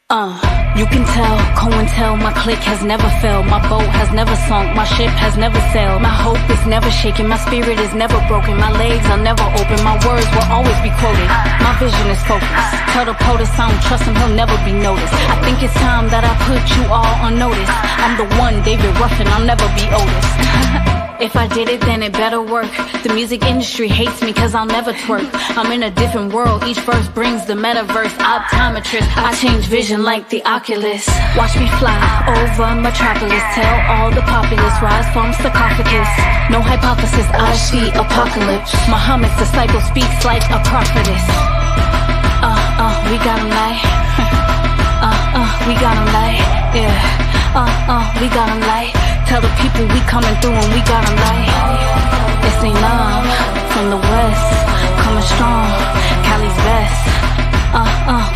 You can tell, COINTEL, my clique has never failed. My boat has never sunk, my ship has never sailed. My hope is never shaken, my spirit is never broken. My legs are never open, my words will always be quoted. My vision is focused. Tell the POTUS I don't trust him, he'll never be noticed. I think it's time that I put you all on notice. I'm the one, David Ruffin, I'll never be Otis. If I did it, then it better work. The music industry hates me cause I'll never twerk. I'm in a different world, each verse brings the metaverse. Optometrist, I change vision like the Oculus. Watch me fly over Metropolis. Tell all the populace, rise from sarcophagus. No hypothesis, I see apocalypse. Muhammad's disciple speaks like a prophetess. We got him like we got him like, yeah. We got him like. Tell the people we coming through and we got them like. It's ain't love from the west, coming strong, Cali's best.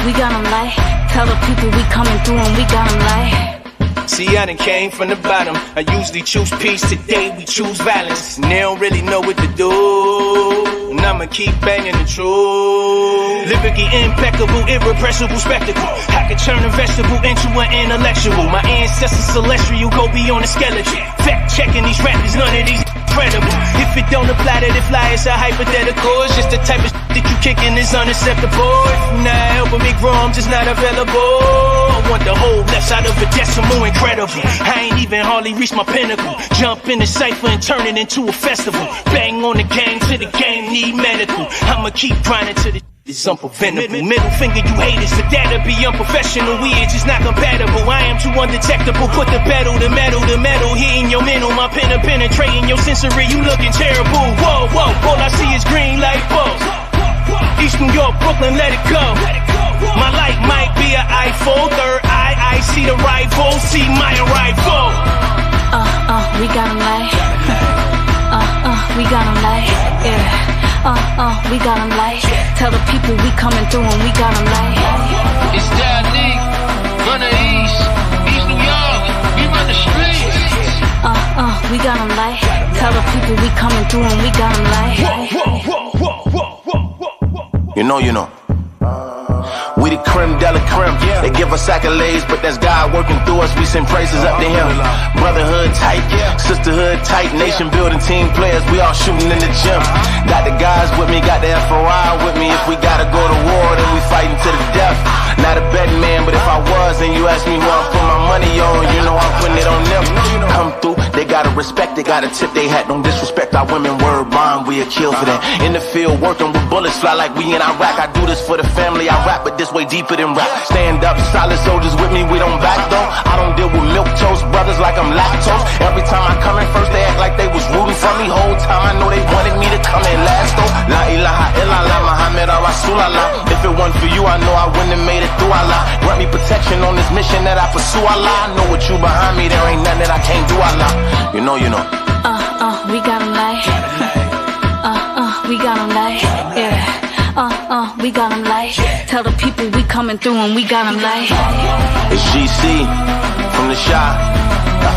We got them like. Tell the people we coming through and we got them like. See, I done came from the bottom. I usually choose peace, today we choose violence. And they don't really know what to do. And I'ma keep banging the truth. Lyrically impeccable, irrepressible spectacle. I can turn a vegetable into an intellectual. My ancestors celestial, go beyond the skeleton. Fact checking these rappers, none of these credible. If it don't apply to the fly, it's a hypothetical. It's just the type of that you kicking is unacceptable. If you're not helping me grow, I'm just not available. I want the whole left side of a decimal, incredible. I ain't even hardly reached my pinnacle. Jump in the cypher and turn it into a festival. Bang on the gang till the game need medical. I'ma keep grinding till the it's unpreventable. Middle finger, you haters, for that to be unprofessional. We is just not compatible. I am too undetectable. Put the pedal, the metal, hitting your mental. My pen penetrating your sensory. You looking terrible. Whoa, whoa, all I see is green light bulbs. East New York, Brooklyn, let it go. My light might be an iPhone. Third eye, I see the rival. See my arrival. We got him like. We got him like. Yeah. We got him like. Tell the people we coming through and we got him like. It's that Nick, run the East New York, we run the streets. We got him like. Tell the people we coming through and we got him like. You know. We the creme de la creme. They give us accolades, but that's God working through us. We send praises up to him. Brotherhood tight, sisterhood tight, nation building, team players. We all shooting in the gym. Got the guys with me, got the FOI with me. If we gotta go to war, then we fighting to the death. Not a betting man, but if I was and you ask me who I'm putting my money on, you know I'm putting it on them. Come through, they gotta respect, they gotta tip they hat. Don't disrespect our women, word bond, we a kill for that. In the field working with bullets fly like we in Iraq. I do this for the family, I rap, but this way deeper than rap. Stand up, solid soldiers with me, we don't back though. I don't deal with milk toast brothers like I'm lactose. Every time I come in first, they act like they was rooting for me. Whole time I know they wanted me to come in last though. La ilaha illallah, Muhammad or Rasulallah. If it wasn't for you, I know I wouldn't have made it through Allah. Grant me protection on this mission that I pursue, Allah. I know with you behind me, there ain't nothing that I can't do, Allah. You know. We got him like. We got him like. Yeah. We got him like. Tell the people we coming through and we got him like. It's GC from the shop.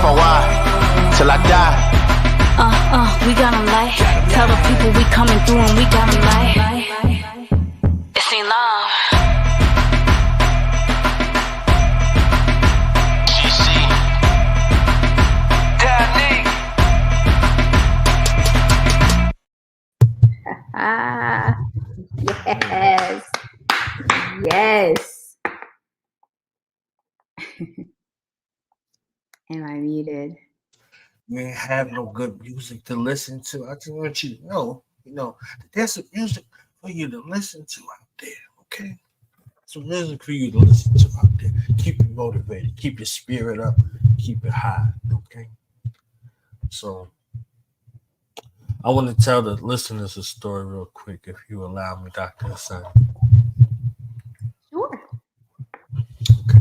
FOI till I die. We got him like. Tell the people we coming through and we got him like. It's ain't love. Yes. Am I muted? You ain't have no good music to listen to. I just want you to know, there's some music for you to listen to out there, okay? Some music for you to listen to out there. Keep you motivated, keep your spirit up, keep it high, okay? So I want to tell the listeners a story real quick, if you allow me, Dr. Hassane. Sure. Okay.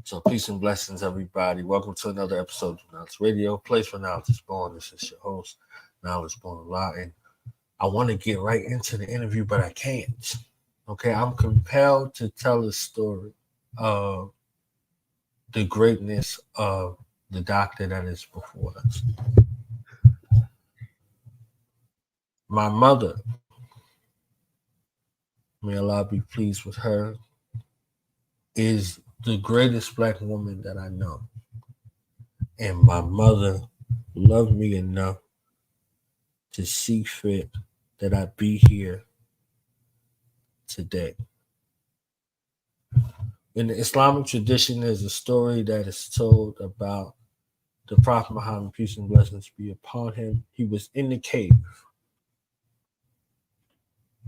So peace and blessings, everybody. Welcome to another episode of Knowledge Radio, place where knowledge is born. This is your host, Knowledge Born Law, and I want to get right into the interview, but I can't. Okay, I'm compelled to tell a story of the greatness of the doctor that is before us. My mother, may Allah be pleased with her, is the greatest black woman that I know. And my mother loved me enough to see fit that I be here today. In the Islamic tradition, there's a story that is told about the Prophet Muhammad, peace and blessings be upon him. He was in the cave,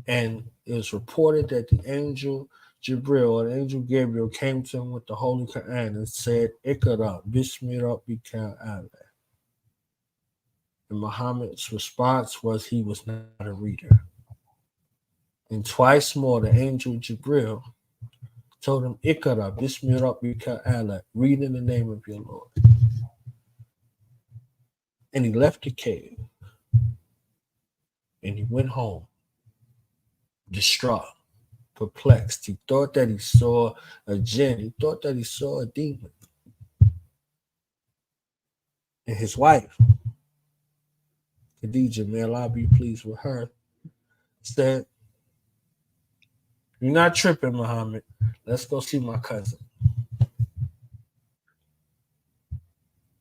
and it was reported that the angel Jibril or the angel Gabriel came to him with the Holy Quran and said, Iqra, Bismi Rabbika A'la. And Muhammad's response was he was not a reader. And twice more, the angel Jibril told him, Iqra, Bismi Rabbika A'la, read in the name of your Lord. And he left the cave and he went home, distraught, perplexed. He thought that he saw a jinn. He thought that he saw a demon. And his wife, Khadija, may Allah be pleased with her, said, you're not tripping, Muhammad. Let's go see my cousin.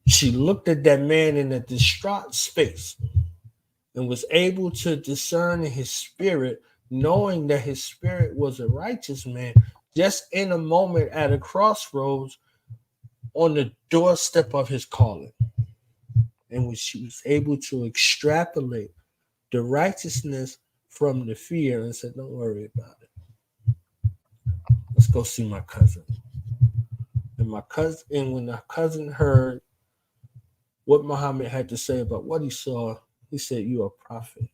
She looked at that man in a distraught space and was able to discern in his spirit, knowing that his spirit was a righteous man, just in a moment at a crossroads on the doorstep of his calling. And when she was able to extrapolate the righteousness from the fear and said, don't worry about it. Let's go see my cousin. And when my cousin heard what Muhammad had to say about what he saw, he said, you're a prophet.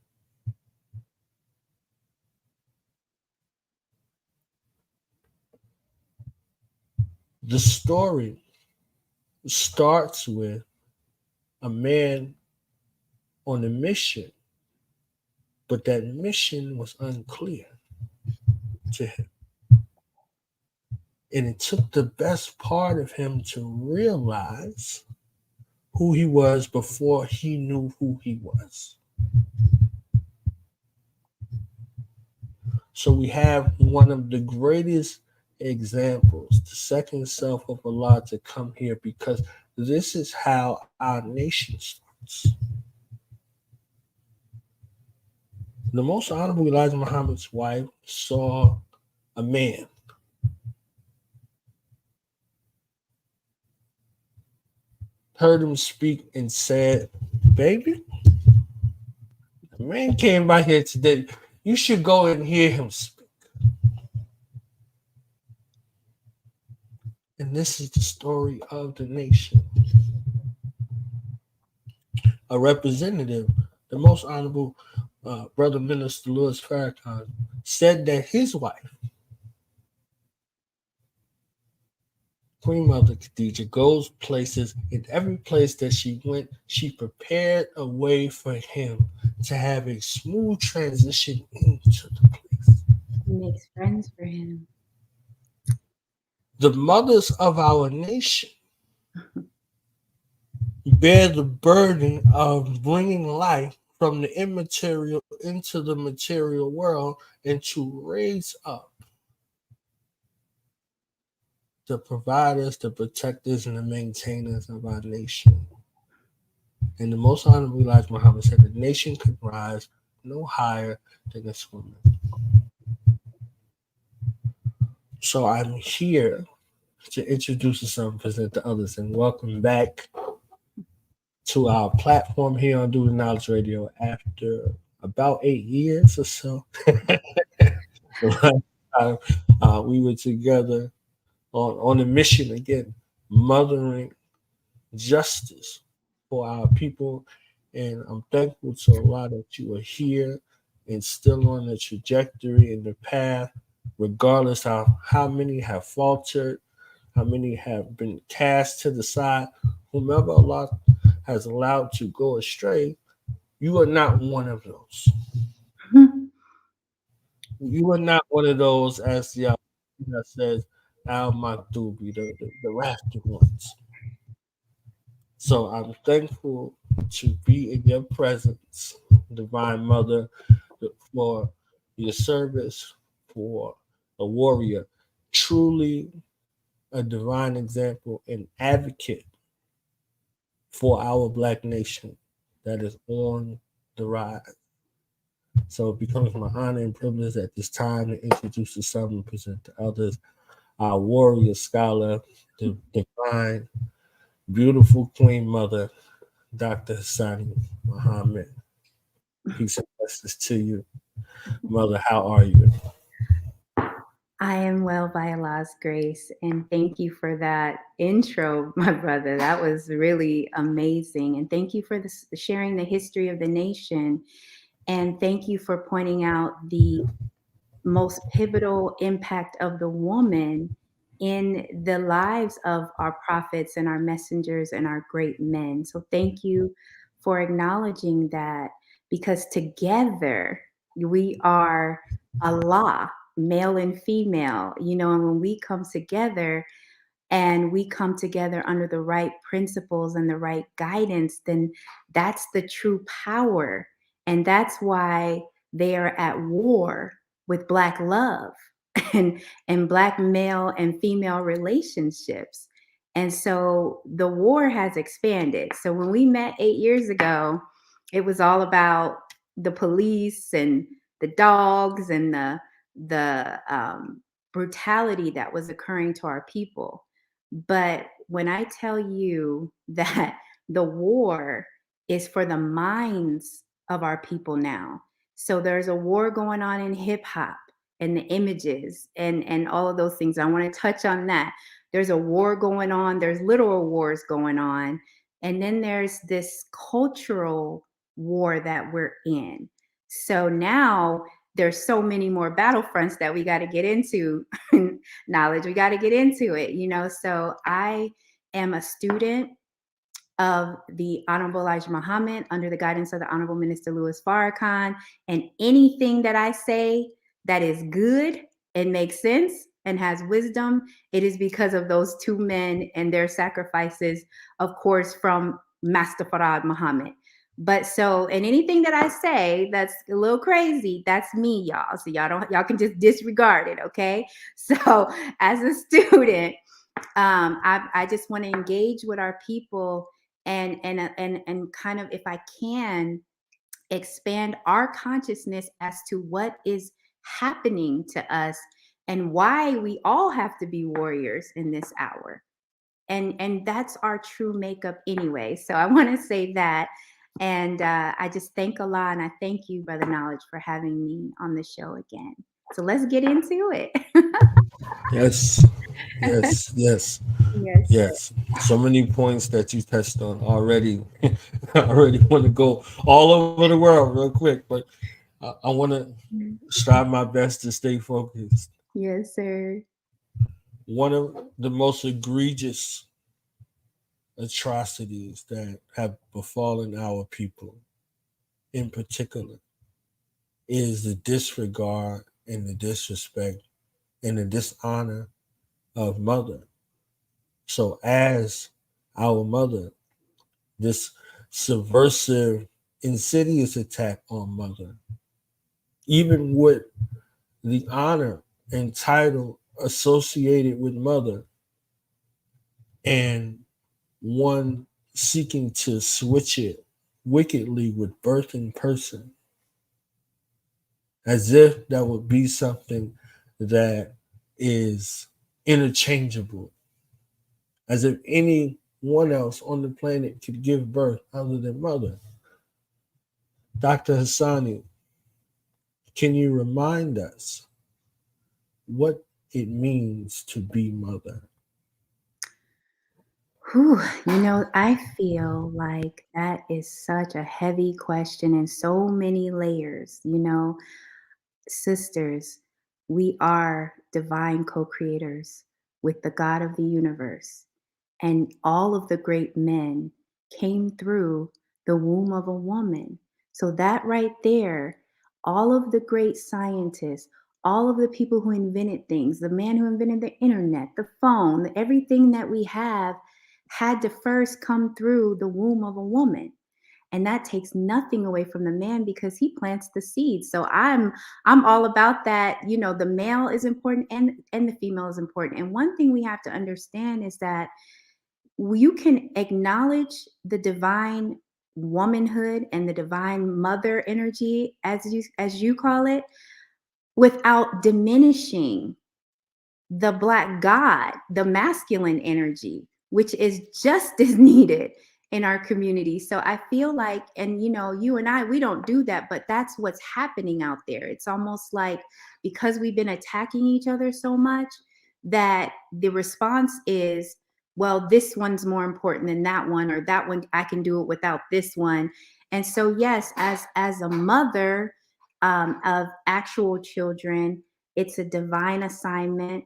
The story starts with a man on a mission, but that mission was unclear to him. And it took the best part of him to realize who he was before he knew who he was. So we have one of the greatest examples, the second self of Allah, to come here, because this is how our nation starts. The Most Honorable Elijah Muhammad's wife saw a man. Heard him speak and said, baby, the man came by here today. You should go and hear him speak. And this is the story of the nation. A representative, the Most Honorable Brother Minister Louis Farrakhan, said that his wife, Queen Mother Khadija, goes places. In every place that she went, she prepared a way for him to have a smooth transition into the place. He makes friends for him. The mothers of our nation bear the burden of bringing life from the immaterial into the material world and to raise up the providers, the protectors, and the maintainers of our nation. And the Most Honorable Elijah Muhammad said the nation could rise no higher than its women. So I'm here to introduce yourself and present the others, and welcome back to our platform here on Do the Knowledge Radio after about 8 years or so. We were together on a mission again, mothering justice for our people. And I'm thankful to Allah that you are here and still on the trajectory and the path, regardless of how many have faltered, how many have been cast to the side. Whomever Allah has allowed to go astray, you are not one of those. You are not one of those, as the that says, Al Makdubi, the rafted ones. So I'm thankful to be in your presence, Divine Mother, for your service, for a warrior. Truly, a divine example and advocate for our Black nation that is on the rise. So it becomes my honor and privilege at this time to introduce to some and present to others our warrior scholar, the divine, beautiful Queen Mother, Dr. Hassane Muhammad. Peace and blessings to you. Mother, how are you? I am well by Allah's grace, and thank you for that intro, my brother. That was really amazing, and thank you for this, sharing the history of the nation, and thank you for pointing out the most pivotal impact of the woman in the lives of our prophets and our messengers and our great men. So thank you for acknowledging that, because together we are Allah, male and female, and when we come together and we come together under the right principles and the right guidance, then that's the true power. And that's why they are at war with Black love and Black male and female relationships. And so the war has expanded. So when we met 8 years ago, it was all about the police and the dogs and the brutality that was occurring to our people. But when I tell you that the war is for the minds of our people now, so there's a war going on in hip hop and the images and all of those things. I want to touch on that. There's a war going on, there's literal wars going on, and then there's this cultural war that we're in. So now there's so many more battlefronts that we got to get into. Knowledge, we got to get into it. So I am a student of the Honorable Elijah Muhammad under the guidance of the Honorable Minister Louis Farrakhan, and anything that I say that is good and makes sense and has wisdom, it is because of those two men and their sacrifices, of course, from Master Farad Muhammad. But and anything that I say that's a little crazy, that's me, y'all. So y'all can just disregard it, okay? So as a student, I just want to engage with our people and kind of, if I can, expand our consciousness as to what is happening to us and why we all have to be warriors in this hour. And that's our true makeup anyway. So I want to say that. And I just thank Allah, and I thank you, Brother Knowledge, for having me on the show again. So let's get into it. Yes, yes, yes, Yes. yes. So many points that you touched on already. I already want to go all over the world real quick, but I want to strive my best to stay focused. Yes, sir. One of the most egregious atrocities that have befallen our people in particular is the disregard and the disrespect and the dishonor of mother. So as our mother, this subversive, insidious attack on mother, even with the honor and title associated with mother, and one seeking to switch it wickedly with birthing person, as if that would be something that is interchangeable, as if anyone else on the planet could give birth other than mother. Dr. Hassane, can you remind us what it means to be mother? Whew, I feel like that is such a heavy question and so many layers. Sisters, we are divine co-creators with the God of the universe. And all of the great men came through the womb of a woman. So that right there, all of the great scientists, all of the people who invented things, the man who invented the internet, the phone, everything that we have had to first come through the womb of a woman. And that takes nothing away from the man because he plants the seed. So I'm all about that. You know, the male is important and the female is important. And one thing we have to understand is that you can acknowledge the divine womanhood and the divine mother energy, as you call it, without diminishing the Black God, the masculine energy, which is just as needed in our community. So I feel like, and you know, you and I, we don't do that, but that's what's happening out there. It's almost like because we've been attacking each other so much that the response is, well, this one's more important than that one, or that one, I can do it without this one. And so, yes, as a mother of actual children, it's a divine assignment.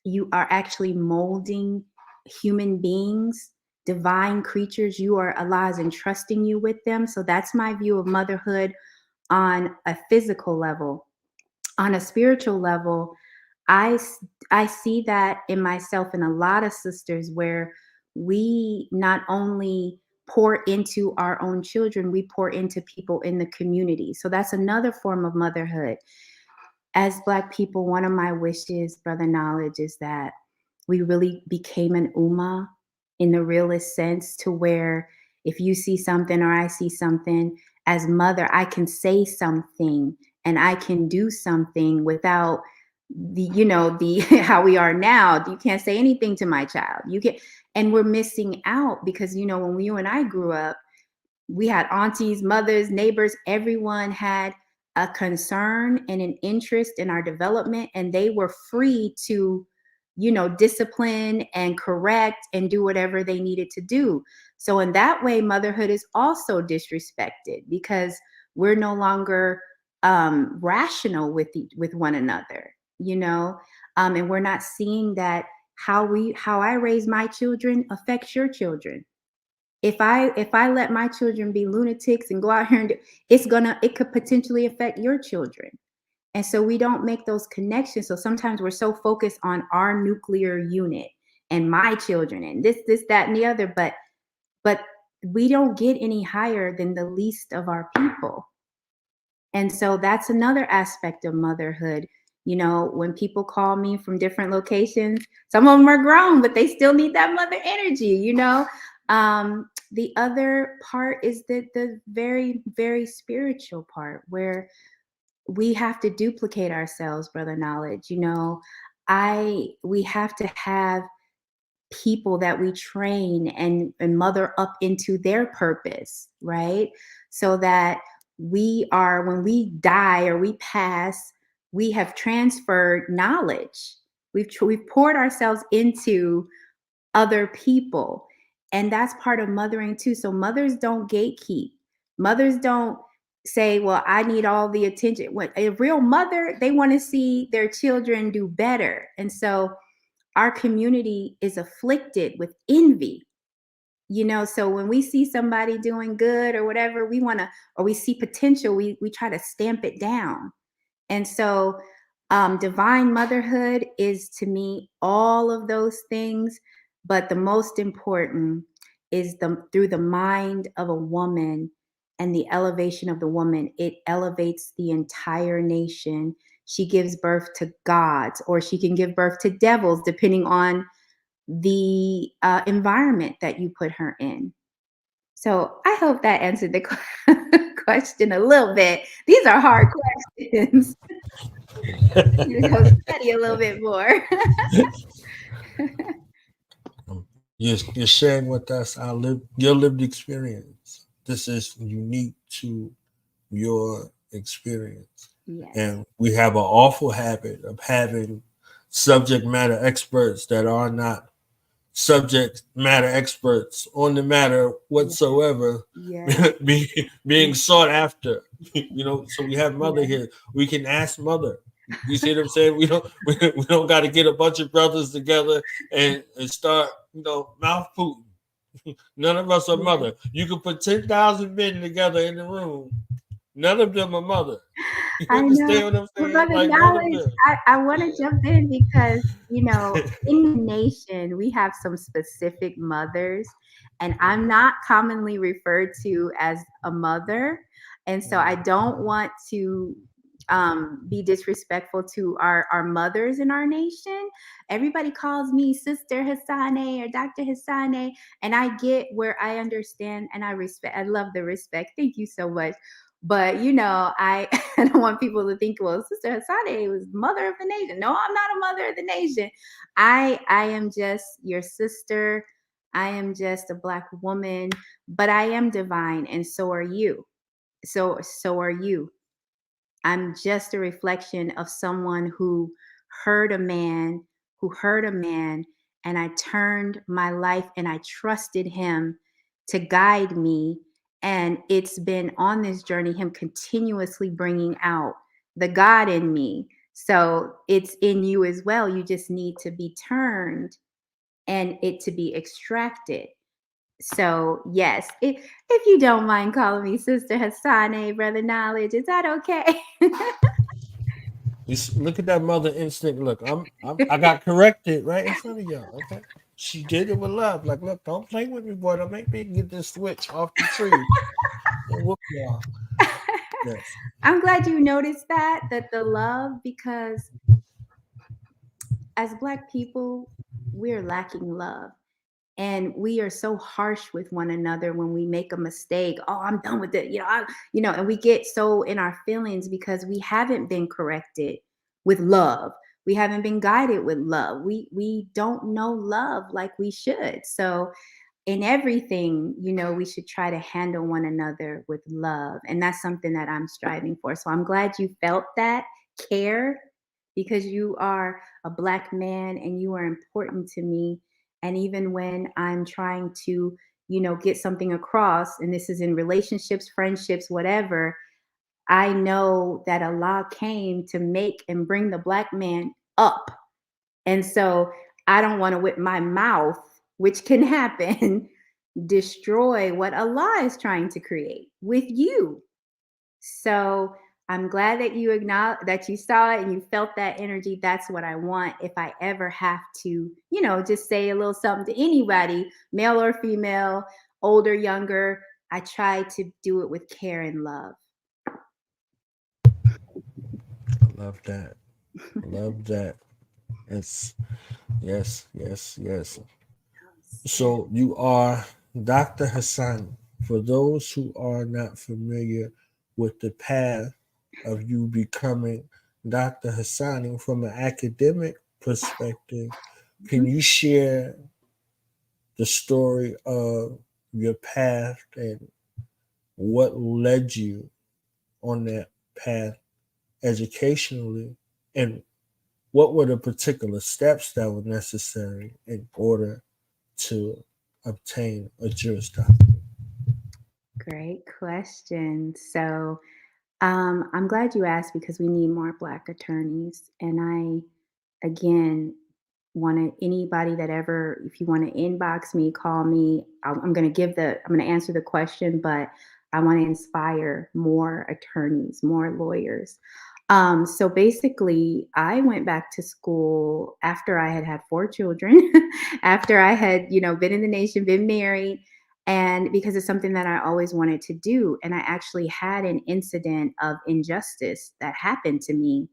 You are actually molding human beings, divine creatures. Allah is entrusting you with them. So that's my view of motherhood on a physical level. On a spiritual level, I see that in myself and a lot of sisters, where we not only pour into our own children, we pour into people in the community. So that's another form of motherhood. As Black people, one of my wishes, Brother Knowledge, is that we really became an ummah in the realest sense, to where if you see something or I see something, as mother, I can say something and I can do something without the how we are now. You can't say anything to my child. And we're missing out because, when you and I grew up, we had aunties, mothers, neighbors, everyone had a concern and an interest in our development, and they were free to, discipline and correct and do whatever they needed to do. So in that way, motherhood is also disrespected because we're no longer rational with one another, and we're not seeing that how I raise my children affects your children. If I let my children be lunatics and go out here and it could potentially affect your children. And so we don't make those connections. So sometimes we're so focused on our nuclear unit and my children and this, that, and the other, but we don't get any higher than the least of our people. And so that's another aspect of motherhood. When people call me from different locations, some of them are grown, but they still need that mother energy, The other part is the very, very spiritual part, where we have to duplicate ourselves, Brother Knowledge. We have to have people that we train and mother up into their purpose, right? So that when we die or we pass, we have transferred knowledge. We've poured ourselves into other people. And that's part of mothering too. So mothers don't gatekeep. Mothers don't say, well, I need all the attention. When a real mother, they want to see their children do better. And so our community is afflicted with envy. So when we see somebody doing good or whatever, or we see potential, we try to stamp it down. And so divine motherhood is, to me, all of those things. But the most important is through the mind of a woman and the elevation of the woman. It elevates the entire nation. She gives birth to gods, or she can give birth to devils, depending on the environment that you put her in. So I hope that answered the question a little bit. These are hard questions. You go study a little bit more. You're sharing with us your lived experience. This is unique to your experience. Yes. And we have an awful habit of having subject matter experts that are not subject matter experts on the matter whatsoever, being sought after. So we have Mother here. We can ask Mother. You see what I'm saying? We don't got to get a bunch of brothers together and start, mouth pooting. None of us are mother. You can put 10,000 men together in the room. None of them are mother. You understand what I'm saying? Brother Knowledge, I want to jump in because, in the nation, we have some specific mothers. And I'm not commonly referred to as a mother. And so I don't want to be disrespectful to our mothers in our nation. Everybody calls me Sister Hassane or Dr. Hassane, and I get where I understand and I respect. I love the respect. Thank you so much. But I I don't want people to think, well, Sister Hassane was mother of the nation. No, I'm not a mother of the nation. I am just your sister. I am just a Black woman, but I am divine, and so are you. So are you. I'm just a reflection of someone who heard a man, and I turned my life and I trusted him to guide me. And it's been on this journey, him continuously bringing out the God in me. So it's in you as well. You just need to be turned and it to be extracted. So yes, if you don't mind calling me Sister Hassane, Brother Knowledge, is that okay? Look at that mother instinct. Look, I got corrected right in front of y'all. Okay, she did it with love. Like, look, don't play with me, boy. Don't make me get this switch off the tree and whoop y'all. Yes. I'm glad you noticed that the love, because as Black people, we're lacking love. And we are so harsh with one another when we make a mistake. Oh, I'm done with it. And we get so in our feelings because we haven't been corrected with love. We haven't been guided with love. We don't know love like we should. So in everything, we should try to handle one another with love. And that's something that I'm striving for. So I'm glad you felt that care, because you are a Black man and you are important to me. And even when I'm trying to, get something across, and this is in relationships, friendships, whatever, I know that Allah came to make and bring the Black man up. And so I don't want to, with my mouth, which can happen, destroy what Allah is trying to create with you. So I'm glad that you acknowledge that you saw it and you felt that energy. That's what I want. If I ever have to, just say a little something to anybody, male or female, older, younger, I try to do it with care and love. Love that. Love that. It's yes. So you are Dr. Hassane. For those who are not familiar with the path of you becoming Dr. Hassane from an academic perspective, can you share the story of your path and what led you on that path educationally, and what were the particular steps that were necessary in order to obtain a Juris Doctorate? Great question. So I'm glad you asked, because we need more Black attorneys. And I, again, want anybody that ever, if you want to inbox me, call me, I'm going to answer the question, but I want to inspire more attorneys, more lawyers. So basically, I went back to school after I had 4 children, after I had, been in the nation, been married, and because it's something that I always wanted to do. And I actually had an incident of injustice that happened to me.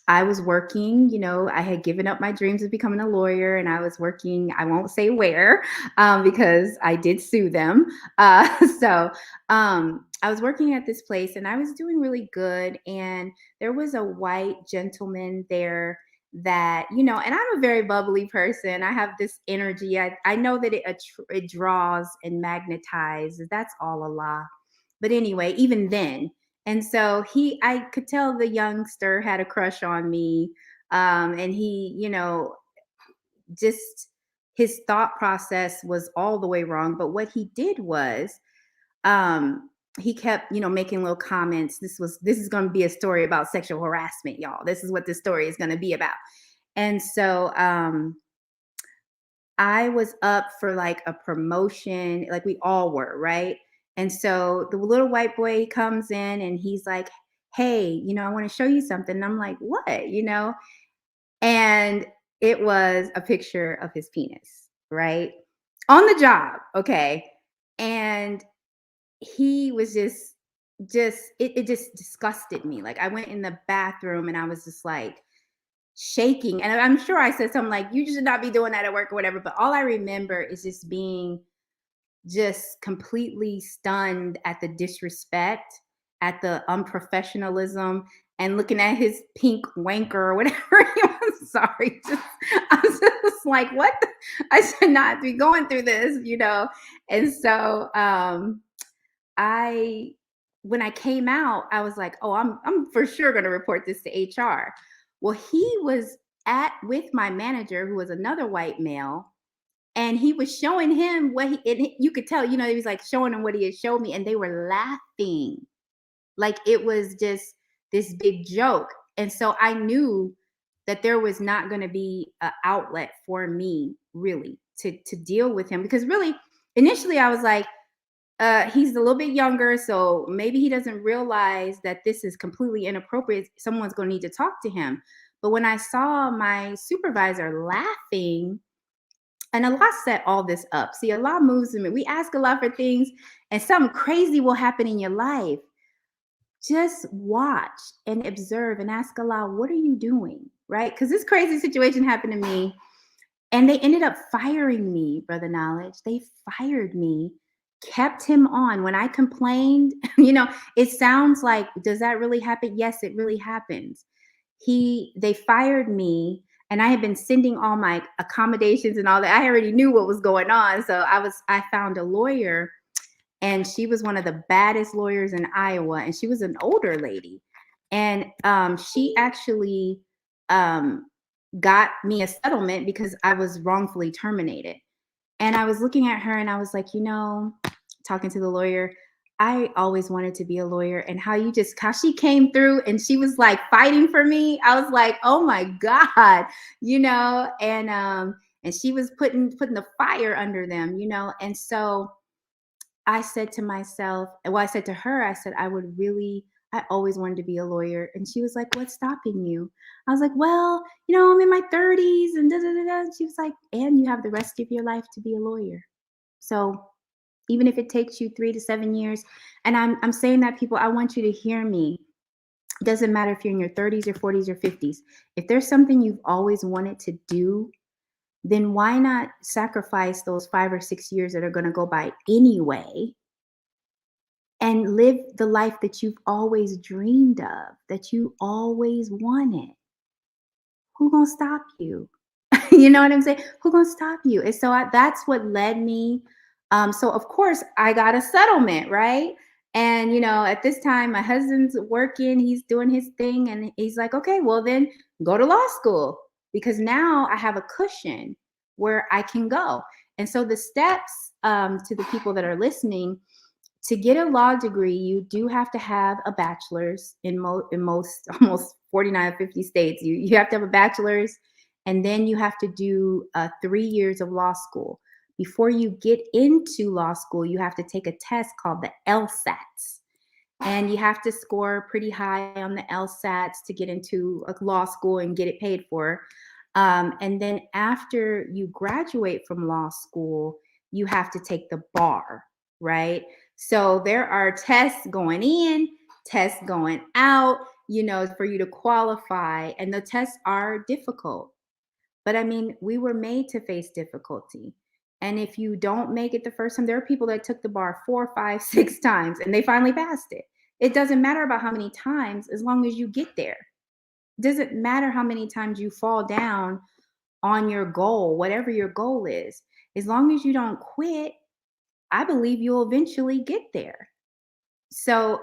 I was working, I had given up my dreams of becoming a lawyer, and I was working, I won't say where, because I did sue them. So I was working at this place and I was doing really good. And there was a white gentleman there that, and I'm a very bubbly person. I have this energy. I know that it draws and magnetizes. That's all Allah. But anyway, even then, and so I could tell the youngster had a crush on me. And he, just his thought process was all the way wrong. But what he did was, he kept, making little comments. This is going to be a story about sexual harassment, y'all. This is what this story is going to be about. And so, I was up for like a promotion, like we all were, right? And so the little white boy comes in and he's like, hey, I want to show you something. And I'm like, what? And it was a picture of his penis, right? on the job. Okay. And he was just it just disgusted me. Like I went in the bathroom and I was just like shaking. And I'm sure I said something like, you should not be doing that at work or whatever. But all I remember is just being just completely stunned at the disrespect, at the unprofessionalism, and looking at his pink wanker or whatever he was. Sorry. I was just like, what? I should not be going through this, you know? And so when I came out, I was like, oh, I'm for sure going to report this to HR. Well, he was with my manager, who was another white male, and he was showing him what you could tell, you know, he was like showing him what he had showed me, and they were laughing like it was just this big joke. And so I knew that there was not going to be an outlet for me really to deal with him, because really initially I was like, he's a little bit younger, so maybe he doesn't realize that this is completely inappropriate. Someone's going to need to talk to him. But when I saw my supervisor laughing, and Allah set all this up. See, Allah moves in. We ask Allah for things, and something crazy will happen in your life. Just watch and observe and ask Allah, what are you doing? Right? Because this crazy situation happened to me, and they ended up firing me, Brother Knowledge. They fired me, kept him on. When I complained, you know, it sounds like, does that really happen? Yes, it really happens. They fired me, and I had been sending all my accommodations and all that. I already knew what was going on. So I found a lawyer, and she was one of the baddest lawyers in Iowa, and she was an older lady. And she actually got me a settlement because I was wrongfully terminated. And I was looking at her and I was like, you know, talking to the lawyer, I always wanted to be a lawyer. And how she came through and she was like fighting for me. I was like, oh my God, you know, and she was putting the fire under them, you know. And so I said to myself, well, I said to her, I said, I always wanted to be a lawyer. And she was like, what's stopping you? I was like, well, you know, I'm in my 30s and da da da da. And she was like, and you have the rest of your life to be a lawyer. So even if it takes you 3 to 7 years, and I'm saying that, people, I want you to hear me. It doesn't matter if you're in your 30s or 40s or 50s. If there's something you've always wanted to do, then why not sacrifice those 5 or 6 years that are going to go by anyway and live the life that you've always dreamed of, that you always wanted? Who gonna stop you? You know what I'm saying? Who gonna stop you? And so that's what led me. So of course I got a settlement, right? And you know, at this time my husband's working, he's doing his thing, and he's like, okay, well then go to law school, because now I have a cushion where I can go. And so the steps, to the people that are listening, to get a law degree, you do have to have a bachelor's in most almost 49 or 50 states. You have to have a bachelor's, and then you have to do 3 years of law school. Before you get into law school, you have to take a test called the LSATs. And you have to score pretty high on the LSATs to get into a law school and get it paid for. And then after you graduate from law school, you have to take the bar, right? So there are tests going in, tests going out, you know, for you to qualify. And the tests are difficult. But I mean, we were made to face difficulty. And if you don't make it the first time, there are people that took the bar 4, 5, 6 times and they finally passed it. It doesn't matter about how many times, as long as you get there. It doesn't matter how many times you fall down on your goal, whatever your goal is. As long as you don't quit, I believe you'll eventually get there. So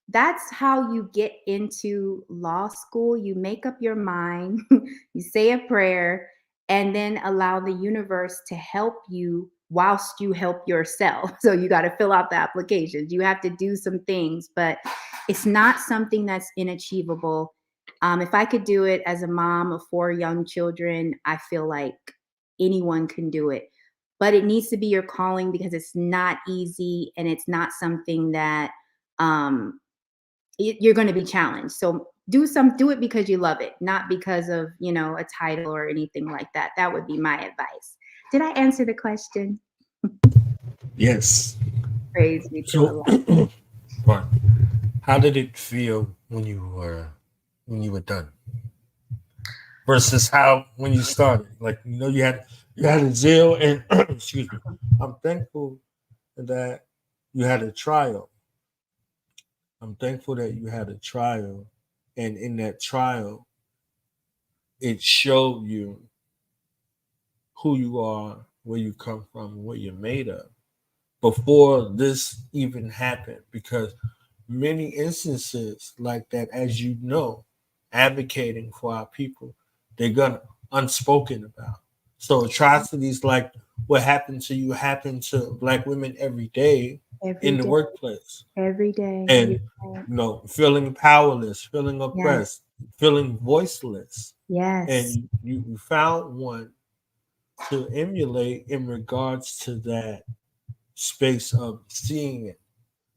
that's how you get into law school. You make up your mind, you say a prayer, and then allow the universe to help you whilst you help yourself. So you got to fill out the applications. You have to do some things, but it's not something that's inachievable. If I could do it as a mom of 4 young children, I feel like anyone can do it. But it needs to be your calling, because it's not easy, and it's not something that you're going to be challenged. So do it because you love it, not because of, you know, a title or anything like that. That would be my advice. Did I answer the question? Yes. Praise be to Allah. So, but how did it feel when you were done? Versus how when you started, like you had a zeal, and excuse me. I'm thankful that you had a trial. I'm thankful that you had a trial, and in that trial, it showed you who you are, where you come from, what you're made of. Before this even happened, because many instances like that, as you know, advocating for our people, they're gonna unspoken about. So atrocities like what happened to you happen to Black women every day Every in the day. workplace, Every day. and feeling powerless, feeling Yes. oppressed, feeling voiceless, Yes. and you found one to emulate in regards to that space of seeing it,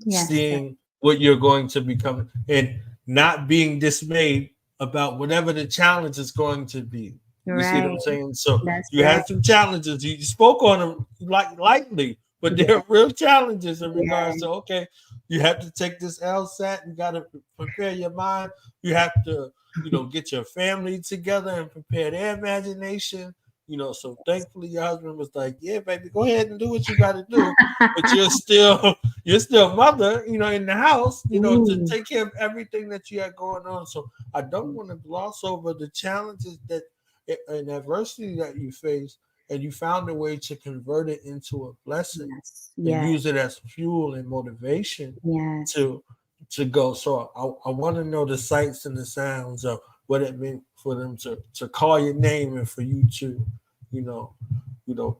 Yes. seeing what you're going to become, and not being dismayed about whatever the challenge is going to be. You see what I'm saying? So That's you right. had some challenges. You spoke on them lightly, but there are real challenges in regards to, okay, you have to take this LSAT. You got to prepare your mind. You have to, get your family together and prepare their imagination. So thankfully your husband was like, yeah, baby, go ahead and do what you got to do. But you're still mother, in the house, to take care of everything that you had going on. So I don't want to gloss over the challenges that and adversity that you face, and you found a way to convert it into a blessing and use it as fuel and motivation to go. So I want to know the sights and the sounds of what it meant for them to call your name, and for you to,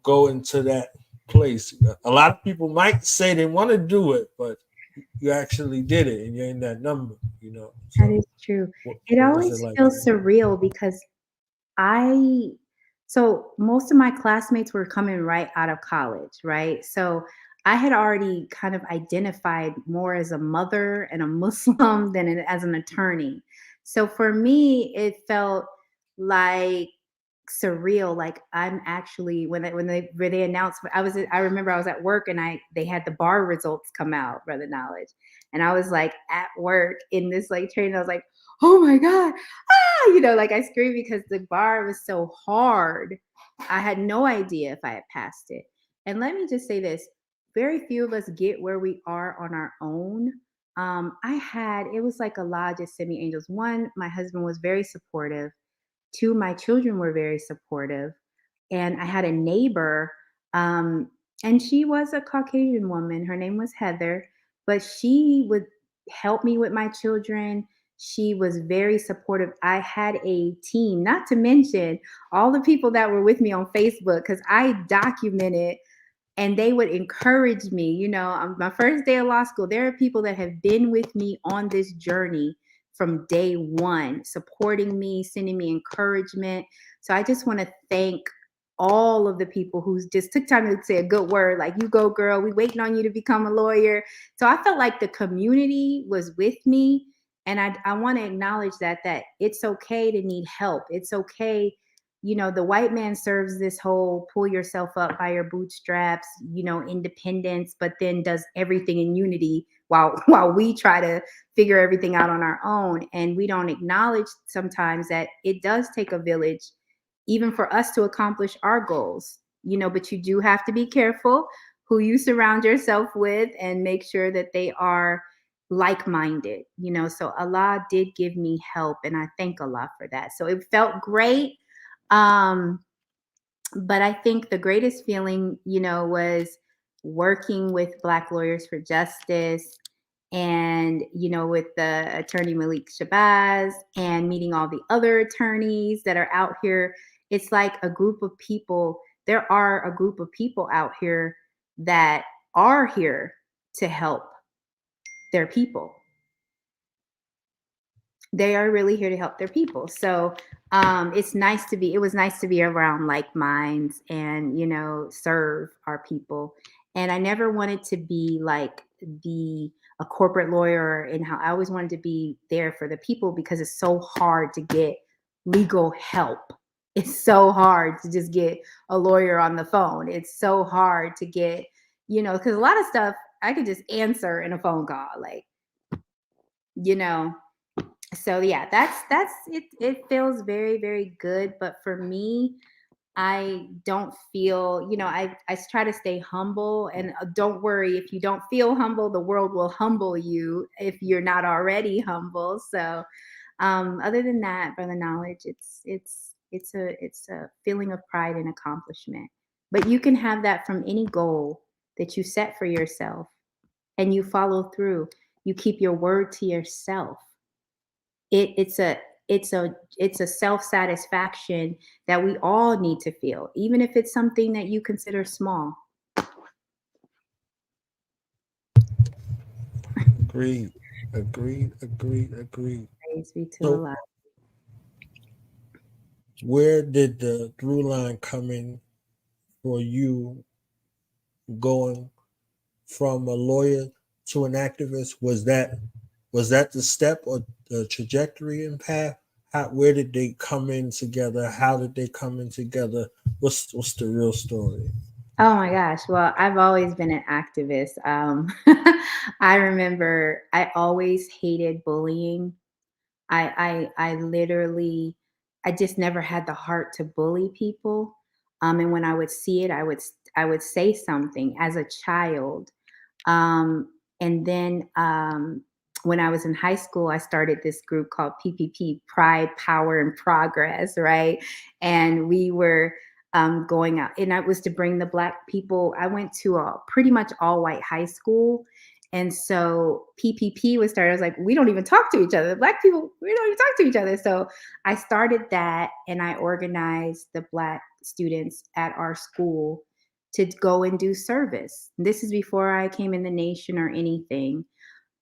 go into that place. A lot of people might say they want to do it, but you actually did it, and you're in that number. So that is true. It always feels surreal because so most of my classmates were coming right out of college, right? So I had already kind of identified more as a mother and a Muslim than as an attorney. So for me, it felt like surreal. Like I'm actually when they announced, I remember I was at work and they had the bar results come out, Brother Knowledge, and I was like at work in this like training. I was like, oh my God, like I screamed because the bar was so hard. I had no idea if I had passed it. And let me just say this, very few of us get where we are on our own. It was like Allah just sent me angels. One, my husband was very supportive. Two, my children were very supportive. And I had a neighbor, and she was a Caucasian woman. Her name was Heather, but she would help me with my children. She was very supportive. I had a team, not to mention all the people that were with me on Facebook, because I documented and they would encourage me. My first day of law school, there are people that have been with me on this journey from day one, supporting me, sending me encouragement. So I just want to thank all of the people who just took time to say a good word, like, you go, girl, we waiting on you to become a lawyer. So I felt like the community was with me. And I want to acknowledge that it's okay to need help. It's okay. The white man serves this whole pull yourself up by your bootstraps, independence, but then does everything in unity while we try to figure everything out on our own. And we don't acknowledge sometimes that it does take a village, even for us to accomplish our goals, but you do have to be careful who you surround yourself with and make sure that they are like-minded, so Allah did give me help, and I thank Allah for that. So it felt great. But I think the greatest feeling, was working with Black Lawyers for Justice and, with the attorney Malik Shabazz and meeting all the other attorneys that are out here. It's like a group of people. There are a group of people out here that are here to help their people. They are really here to help their people. So it was nice to be around like minds and, serve our people. And I never wanted to be a corporate lawyer, and how I always wanted to be there for the people, because it's so hard to get legal help. It's so hard to just get a lawyer on the phone. It's so hard to get, because a lot of stuff I could just answer in a phone call, like, you know. So yeah, that's it. It feels very, very good. But for me, I don't feel, I try to stay humble, and don't worry if you don't feel humble, the world will humble you if you're not already humble. So other than that, Brother Knowledge, it's a feeling of pride and accomplishment. But you can have that from any goal that you set for yourself and you follow through. You keep your word to yourself. It's a self-satisfaction that we all need to feel, even if it's something that you consider small. Agreed. Praise be to So, Allah. where did the through line come in for you going from a lawyer to an activist? Was that the step or the trajectory and path? Where did they come in together? How did they come in together? What's the real story? Oh my gosh. Well, I've always been an activist. I remember I always hated bullying. I literally, I just never had the heart to bully people. And when I would see it, I would say something as a child. And then when I was in high school, I started this group called PPP, Pride, Power, and Progress, right? And we were going out, and I was to bring the Black people. I went to a pretty much all white high school. And so PPP was started. I was like, we don't even talk to each other. The Black people, we don't even talk to each other. So I started that, and I organized the Black students at our school to go and do service. This is before I came in the nation or anything.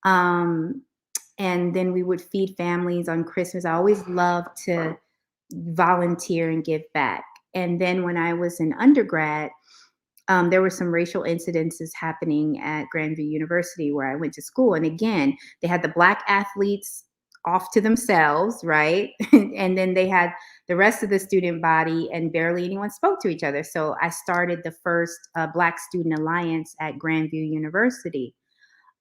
Um, and then we would feed families on Christmas. I always loved to volunteer and give back. And then when I was in undergrad, there were some racial incidences happening at Grandview University where I went to school. And again, they had the Black athletes off to themselves, right? And then they had the rest of the student body, and barely anyone spoke to each other. So I started the first Black Student Alliance at Grandview University.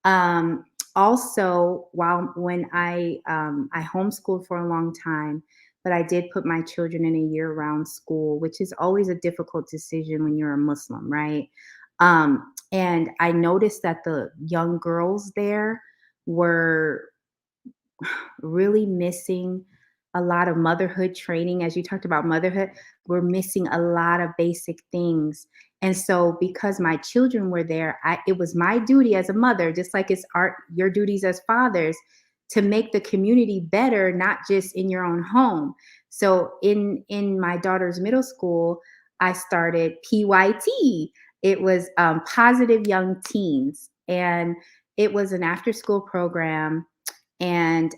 Um, Also, when I homeschooled for a long time, but I did put my children in a year-round school, which is always a difficult decision when you're a Muslim, right? And I noticed that the young girls there were really missing a lot of motherhood training. As you talked about motherhood, we're missing a lot of basic things. And so because my children were there, it was my duty as a mother, just like it's your duties as fathers, to make the community better, not just in your own home. So in my daughter's middle school, I started PYT. It was Positive Young Teens, and it was an after-school program. And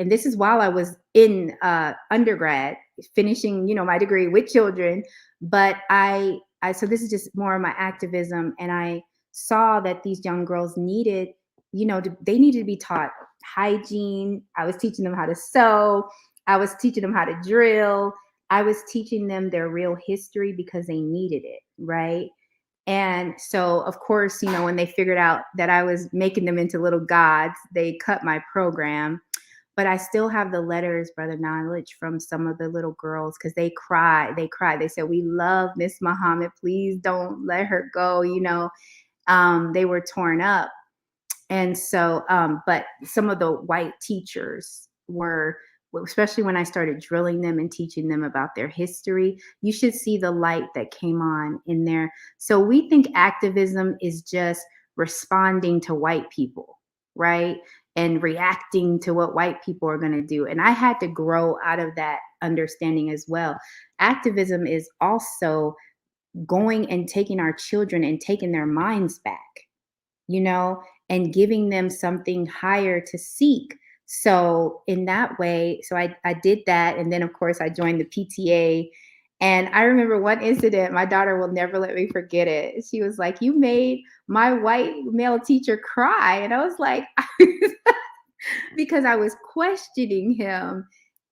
this is while I was in undergrad, finishing, my degree with children. But so this is just more of my activism. And I saw that these young girls needed, they needed to be taught hygiene. I was teaching them how to sew. I was teaching them how to drill. I was teaching them their real history because they needed it, right? And so, of course, when they figured out that I was making them into little gods, they cut my program. But I still have the letters, Brother Knowledge, from some of the little girls, because they cried. They said, "We love Miss Muhammad. Please don't let her go." They were torn up. And so, but some of the white teachers were, especially when I started drilling them and teaching them about their history, you should see the light that came on in there. So we think activism is just responding to white people, right? And reacting to what white people are going to do. And I had to grow out of that understanding as well. Activism is also going and taking our children and taking their minds back, and giving them something higher to seek. So in that way, so I did that. And then, of course, I joined the PTA. And I remember one incident, my daughter will never let me forget it. She was like, "You made my white male teacher cry." And I was like, because I was questioning him.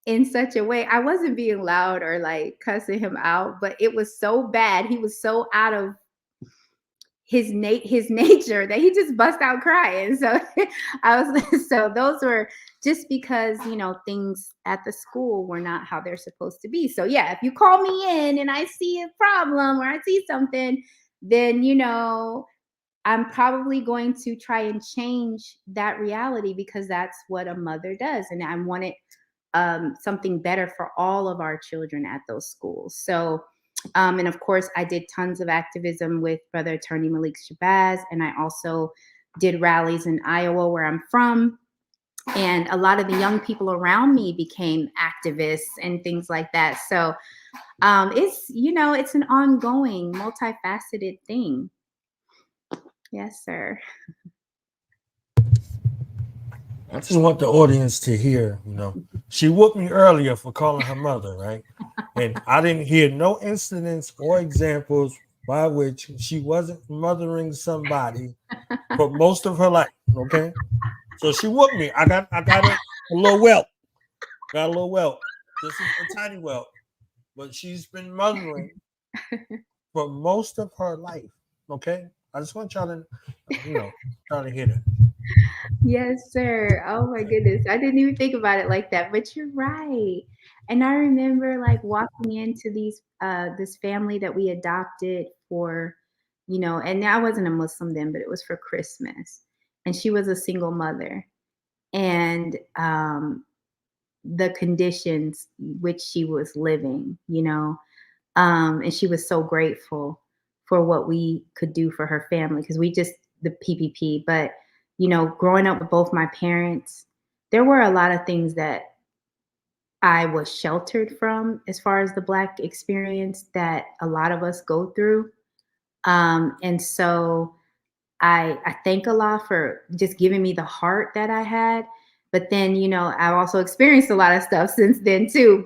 in such a way. I wasn't being loud or like cussing him out, but it was so bad. He was so out of his nature that he just bust out crying. So I was so those were just because, you know, things at the school were not how they're supposed to be. So yeah, if you call me in and I see a problem or I see something, then, you know, I'm probably going to try and change that reality because that's what a mother does. And I wanted something better for all of our children at those schools. So, and of course, I did tons of activism with Brother Attorney Malik Shabazz, and I also did rallies in Iowa, where I'm from. And a lot of the young people around me became activists and things like that. So it's, you know, it's an ongoing, multifaceted thing. Yes, sir. I just want the audience to hear, you know, she whooped me earlier for calling her mother, right? And I didn't hear no incidents or examples by which she wasn't mothering somebody for most of her life. Okay. So she whooped me. I got a little welt. Got a little welt. Just a tiny welt. But she's been mothering for most of her life. Okay. I just want y'all to, you know, try to hear that. Yes, sir. Oh my goodness. I didn't even think about it like that, but you're right. And I remember like walking into this family that we adopted for, you know, and I wasn't a Muslim then, but it was for Christmas. And she was a single mother. And the conditions which she was living, you know, and she was so grateful for what we could do for her family because we just the PPP. But you know, growing up with both my parents, there were a lot of things that I was sheltered from as far as the Black experience that a lot of us go through. And so I thank Allah for just giving me the heart that I had. But then, you know, I've also experienced a lot of stuff since then too.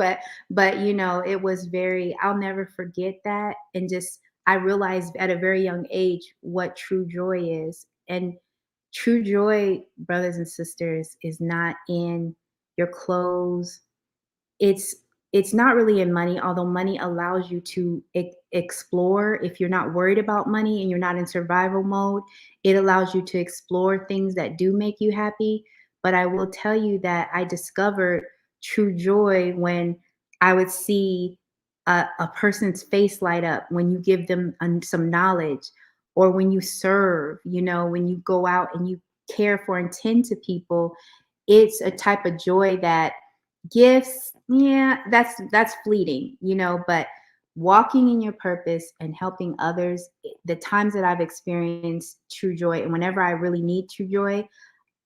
But you know, it was very, I'll never forget that. And just I realized at a very young age what true joy is. And true joy, brothers and sisters, is not in your clothes. It's it's not really in money, although money allows you to explore. If you're not worried about money and you're not in survival mode, it allows you to explore things that do make you happy. But I will tell you that I discovered true joy when I would see a person's face light up when you give them some knowledge, or when you serve, you know, when you go out and you care for and tend to people. It's a type of joy that gifts, yeah, that's fleeting, you know, but walking in your purpose and helping others, the times that I've experienced true joy, and whenever I really need true joy,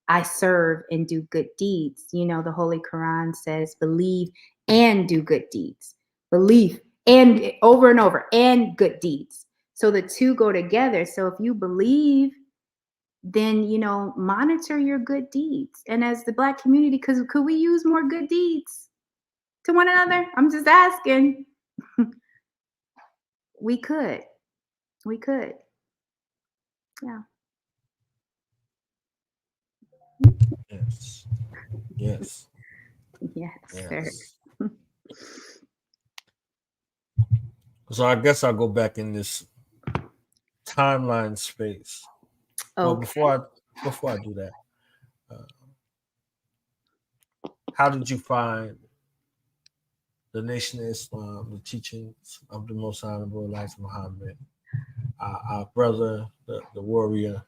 I serve and do good deeds. You know, the Holy Quran says, believe and do good deeds. Belief and over and over and good deeds. So the two go together. So if you believe, then, you know, monitor your good deeds. And as the Black community, because could we use more good deeds to one another? I'm just asking. We could. We could. Yeah. Yes. Yes. Yes, sir. Yes. So I guess I'll go back in this timeline space. Well, Okay. before I do that, how did you find the Nation of Islam, the teachings of the Most Honorable Elijah Muhammad, our brother, the warrior,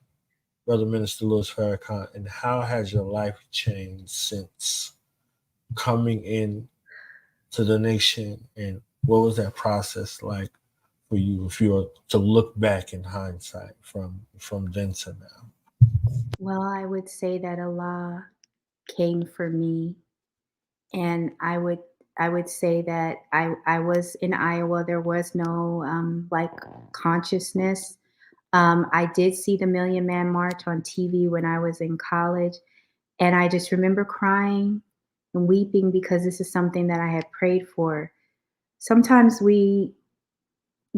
Brother Minister Louis Farrakhan, and how has your life changed since coming in to the nation, and what was that process like for you if you were to look back in hindsight from then to now? Well, I would say that Allah came for me, and I would say that I was in Iowa. There was no like consciousness. I did see the Million Man March on TV when I was in college, and I just remember crying and weeping because this is something that I had prayed for. Sometimes we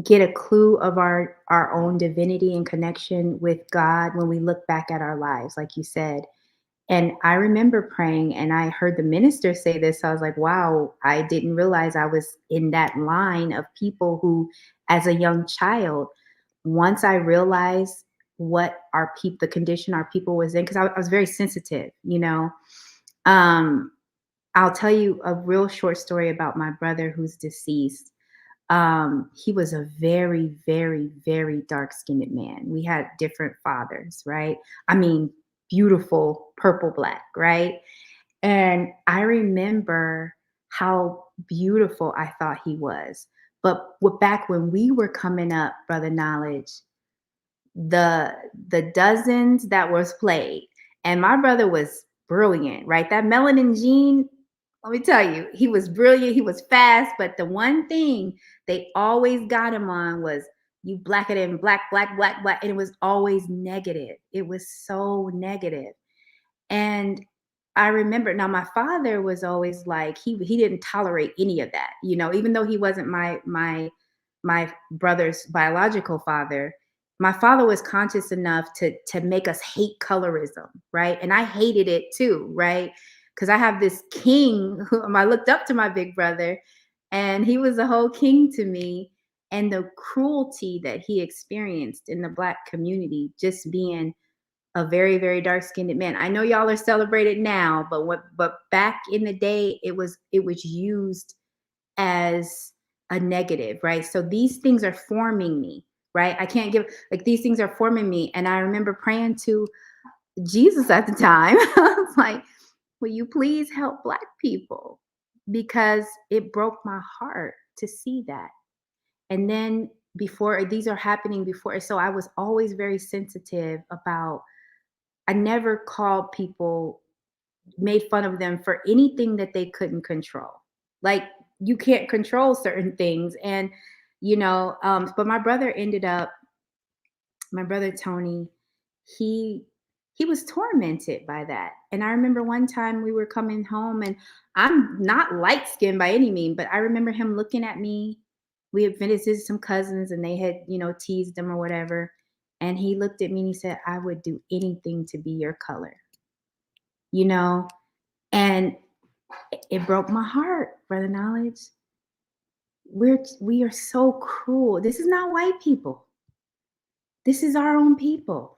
get a clue of our own divinity and connection with God when we look back at our lives, like you said. And I remember praying, and I heard the minister say this. I was like, wow, I didn't realize I was in that line of people who, as a young child, once I realized what the condition our people was in, because I was very sensitive, you know. I'll tell you a real short story about my brother who's deceased. He was a very, very, very dark-skinned man. We had different fathers, right? I mean, beautiful purple black, right? And I remember how beautiful I thought he was. But back when we were coming up, Brother Knowledge, the dozens that was played, and my brother was brilliant, right? That melanin gene, let me tell you, he was brilliant, he was fast, but the one thing they always got him on was you blacker than black, black, black, black, and it was always negative. It was so negative. And I remember, now my father was always like, he didn't tolerate any of that, you know, even though he wasn't my brother's biological father. My father was conscious enough to make us hate colorism, right? And I hated it too, right? Because I have this king whom I looked up to, my big brother, and he was a whole king to me. And the cruelty that he experienced in the Black community, just being a very, very dark-skinned man. I know y'all are celebrated now, but back in the day, it was used as a negative, right? So these things are forming me, right? I can't give, like, these things are forming me. And I remember praying to Jesus at the time. I was like, will you please help Black people? Because it broke my heart to see that. And then before, these are happening before. So I was always very sensitive about, I never called people, made fun of them for anything that they couldn't control. Like, you can't control certain things. And, you know, but my brother Tony, he was tormented by that. And I remember one time we were coming home, and I'm not light skinned by any means, but I remember him looking at me. We had visited some cousins, and they had, you know, teased him or whatever. And he looked at me and he said, I would do anything to be your color, you know? And it broke my heart, Brother Knowledge. We are so cruel. This is not white people. This is our own people.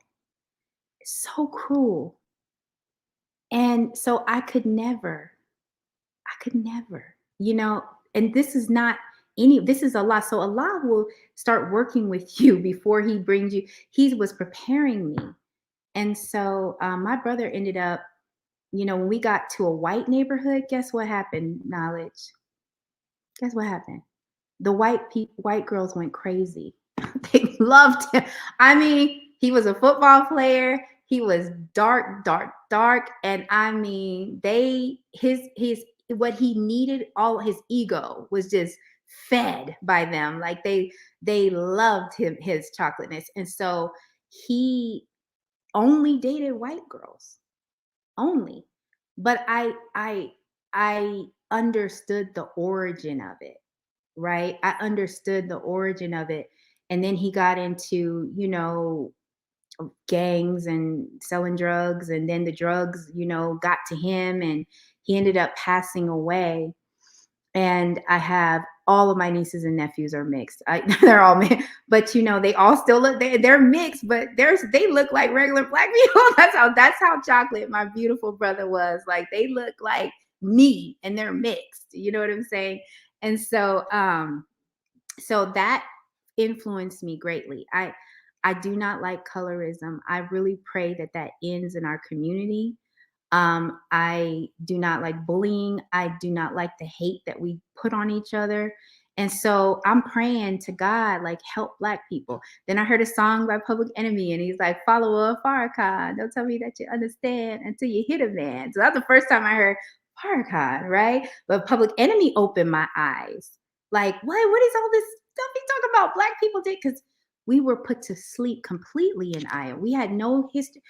It's so cruel. And so I could never, you know, and this is Allah. So Allah will start working with you before he brings you. He was preparing me. And so my brother ended up, you know, when we got to a white neighborhood, guess what happened, Knowledge? Guess what happened? The white girls went crazy. They loved him. I mean, he was a football player. He was dark, dark, dark. And I mean, his what he needed, all his ego was just fed by them. Like they loved him, his chocolateness. And so he only dated white girls. Only. But I understood the origin of it, right? I understood the origin of it. And then he got into, you know, gangs and selling drugs, and then the drugs, you know, got to him, and he ended up passing away. And I have all of my nieces and nephews are mixed. They're all mixed, but you know, they all still look, they're mixed, but they look like regular Black people. That's how chocolate my beautiful brother was. Like, they look like me, and they're mixed. You know what I'm saying? And so, so that influenced me greatly. I do not like colorism. I really pray that ends in our community. I do not like bullying. I do not like the hate that we put on each other. And so I'm praying to God, like, help Black people. Then I heard a song by Public Enemy, and he's like, follow a Farrakhan. Don't tell me that you understand until you hit a man. So that's the first time I heard Farrakhan, right? But Public Enemy opened my eyes. Like, what is all this stuff he talking about Black people did? Because we were put to sleep completely in Iowa. We had no history.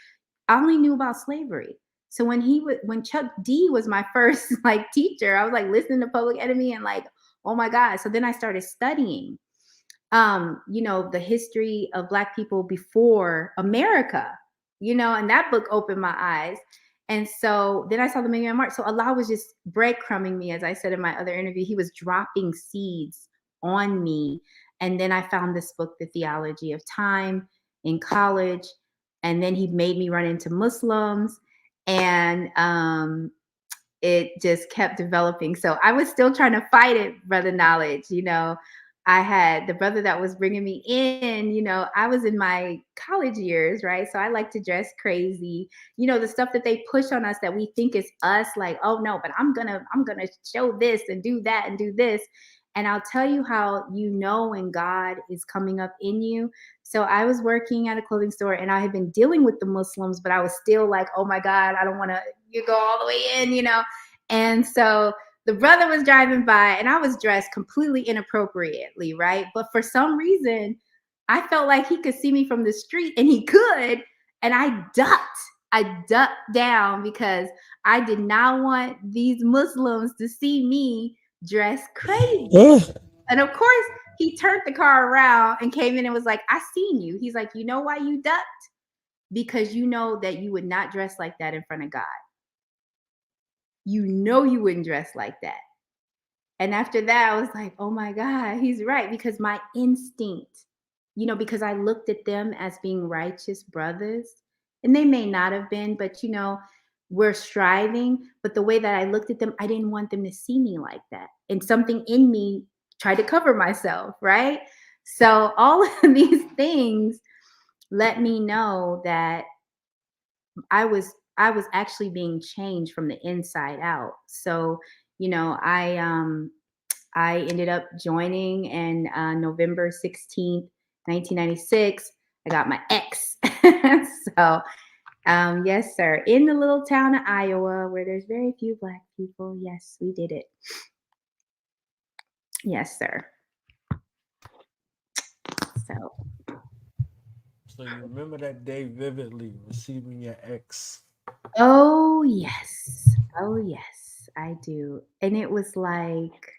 I only knew about slavery. So when Chuck D was my first like teacher, I was like listening to Public Enemy and like, oh my God. So then I started studying, you know, the history of Black people before America, you know, and that book opened my eyes. And so then I saw the Million March. So Allah was just breadcrumbing me, as I said in my other interview. He was dropping seeds on me. And then I found this book, The Theology of Time, in college. And then he made me run into Muslims. And it just kept developing. So I was still trying to fight it, Brother Knowledge. You know, I had the brother that was bringing me in, you know, I was in my college years, right? So I like to dress crazy, you know, the stuff that they push on us that we think is us, like, oh no, but I'm gonna show this and do that and do this. And I'll tell you how you know when God is coming up in you. So I was working at a clothing store and I had been dealing with the Muslims, but I was still like, oh my God, I don't want to go all the way in, you know? And so the brother was driving by and I was dressed completely inappropriately, right? But for some reason, I felt like he could see me from the street and he could. And I ducked down because I did not want these Muslims to see me dressed crazy. And of course, he turned the car around and came in and was like, I seen you. He's like, you know why you ducked? Because you know that you would not dress like that in front of God. You know you wouldn't dress like that. And after that, I was like, oh my God, he's right. Because my instinct, you know, because I looked at them as being righteous brothers, and they may not have been, but you know, we're striving. But the way that I looked at them, I didn't want them to see me like that. And something in me tried to cover myself, right? So all of these things let me know that I was actually being changed from the inside out. So, you know, I ended up joining in November 16th, 1996. I got my ex. So, yes, sir. In the little town of Iowa where there's very few Black people. Yes, we did it. Yes, sir. So you remember that day vividly, receiving your ex. Oh, yes. Oh, yes, I do. And it was like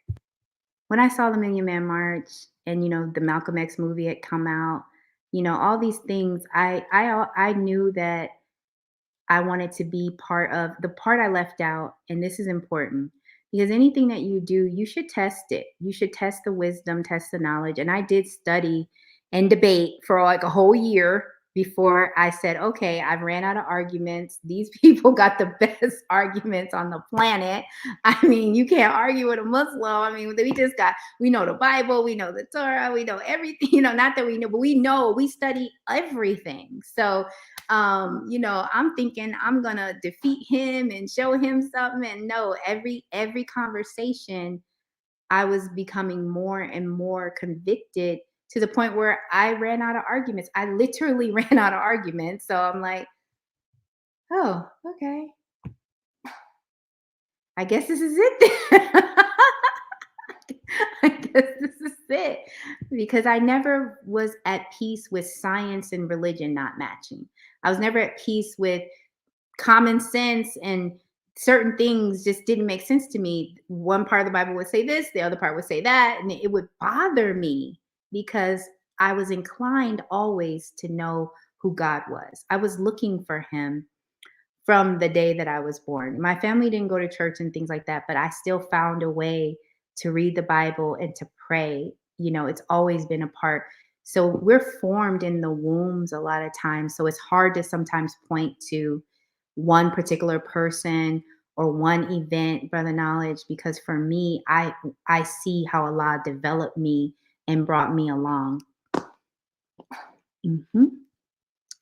when I saw the Million Man March and, you know, the Malcolm X movie had come out, you know, all these things, I knew that I wanted to be part of the part I left out. And this is important because anything that you do, you should test it. You should test the wisdom, test the knowledge. And I did study and debate for like a whole year before I said, okay, I've ran out of arguments. These people got the best arguments on the planet. I mean, you can't argue with a Muslim. I mean, we know the Bible, we know the Torah, we know everything, you know, not that we know, but we study everything. So, you know, I'm thinking I'm going to defeat him and show him something. And no, every conversation, I was becoming more and more convicted to the point where I ran out of arguments. I literally ran out of arguments. So I'm like, oh, okay. I guess this is it. I guess this is it. Because I never was at peace with science and religion not matching. I was never at peace with common sense, and certain things just didn't make sense to me. One part of the Bible would say this, the other part would say that, and it would bother me because I was inclined always to know who God was. I was looking for him from the day that I was born. My family didn't go to church and things like that, but I still found a way to read the Bible and to pray. You know, it's always been a part. So we're formed in the wombs a lot of times. So it's hard to sometimes point to one particular person or one event, Brother Knowledge, because for me, I see how Allah developed me and brought me along. Mm-hmm.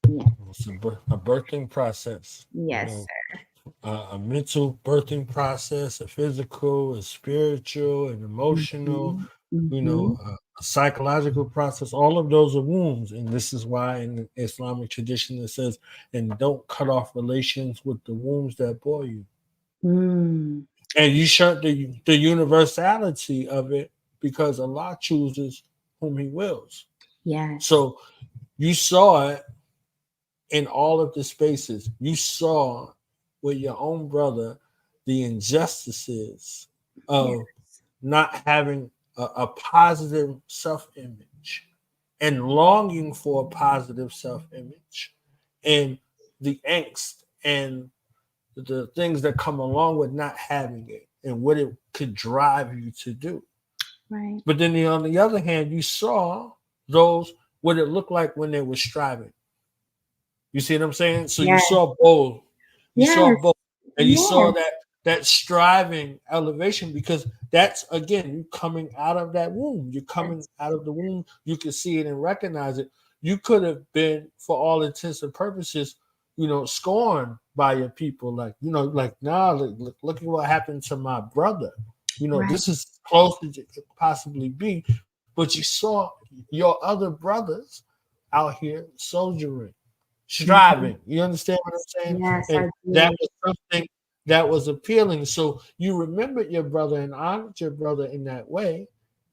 Yeah. It's a birthing process. Yes, you know, sir. A mental birthing process, a physical, a spiritual, an emotional, Mm-hmm. you know, a psychological process. All of those are wombs. And this is why in the Islamic tradition it says, and don't cut off relations with the wombs that bore you. Mm. And you shut the universality of it because Allah chooses whom he wills. Yes. So you saw it in all of the spaces. You saw with your own brother the injustices of not having a positive self-image and longing for a positive self-image, and the angst and the things that come along with not having it and what it could drive you to do. Right. But then on the other hand, you saw those what it looked like when they were striving. You see what I'm saying? So you Yes. saw both. You saw Yes. both, and you saw Yes. that striving elevation, because that's again you coming out of that womb. You're coming out of the womb. You can see it and recognize it. You could have been, for all intents and purposes, scorned by your people. Like, like, nah, look at what happened to my brother. Right. This is close as it could possibly be. But you saw your other brothers out here soldiering, striving. You understand what I'm saying? Yes, And I do. that was something that was appealing. So you remembered your brother and honored your brother in that way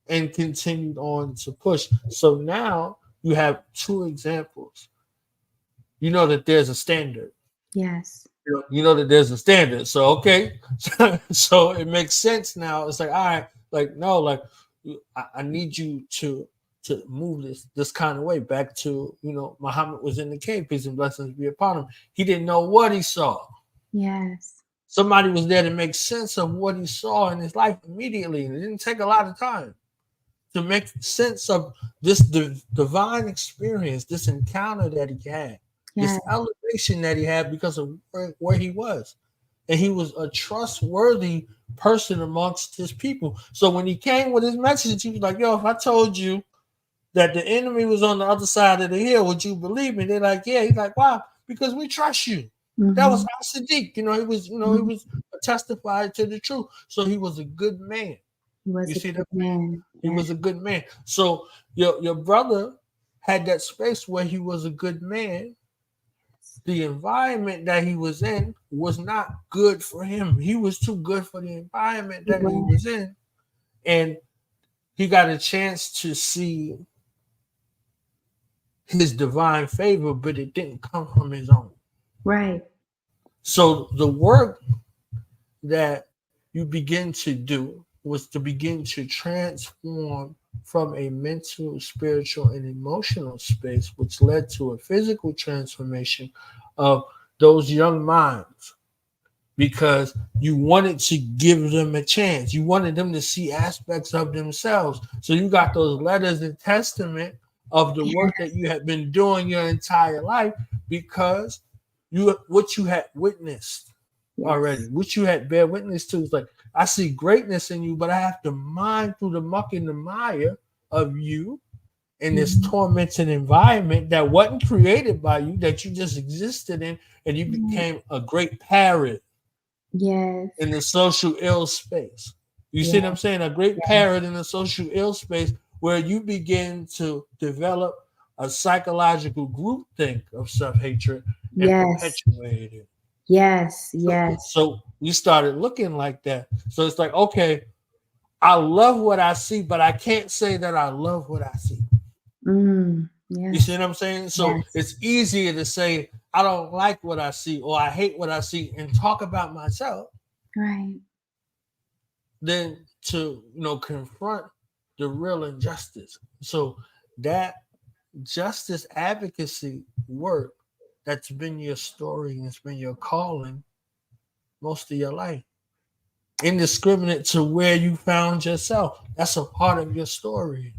and continued on to push. So now you have two examples. You know that there's a standard. Yes. You know that there's a standard. So, okay. So it makes sense now. It's like, all right, like, no, like, I need you to move this kind of way back to, Muhammad was in the cave, peace and blessings be upon him. He didn't know what he saw. Yes. Somebody was there to make sense of what he saw in his life immediately. And it didn't take a lot of time to make sense of this divine experience, this encounter that he had, this elevation that he had because of where he was. And he was a trustworthy person amongst his people. So when he came with his message, he was like, yo, if I told you that the enemy was on the other side of the hill, would you believe me? They're like, yeah. He's like, wow, because we trust you. That was Sadiq. He was testified to the truth. So he was a good man. He was You a see good that? man. He was a good man. So your brother had that space where he was a good man. The environment that he was in was not good for him. He was too good for the environment that he was in. And he got a chance to see his divine favor, but it didn't come from his own. Right. So the work that you begin to do was to begin to transform from a mental, spiritual, and emotional space, which led to a physical transformation of those young minds, because you wanted to give them a chance. You wanted them to see aspects of themselves. So you got those letters and testament of the work that you had been doing your entire life, because what you had witnessed already, which you had bear witness to, is like, I see greatness in you, but I have to mine through the muck and the mire of you in this tormented environment that wasn't created by you, that you just existed in, and you became a great parrot in the social ill space. You see what I'm saying? A great parrot in the social ill space, where you begin to develop a psychological groupthink of self-hatred and perpetuate it. Yes. So we started looking like that. So it's like, okay, I love what I see, but I can't say that I love what I see. You see what I'm saying? So it's easier to say I don't like what I see or I hate what I see and talk about myself, right, than to confront the real injustice. So that justice advocacy work, that's been your story and it's been your calling most of your life, indiscriminate to where you found yourself. That's a part of your story.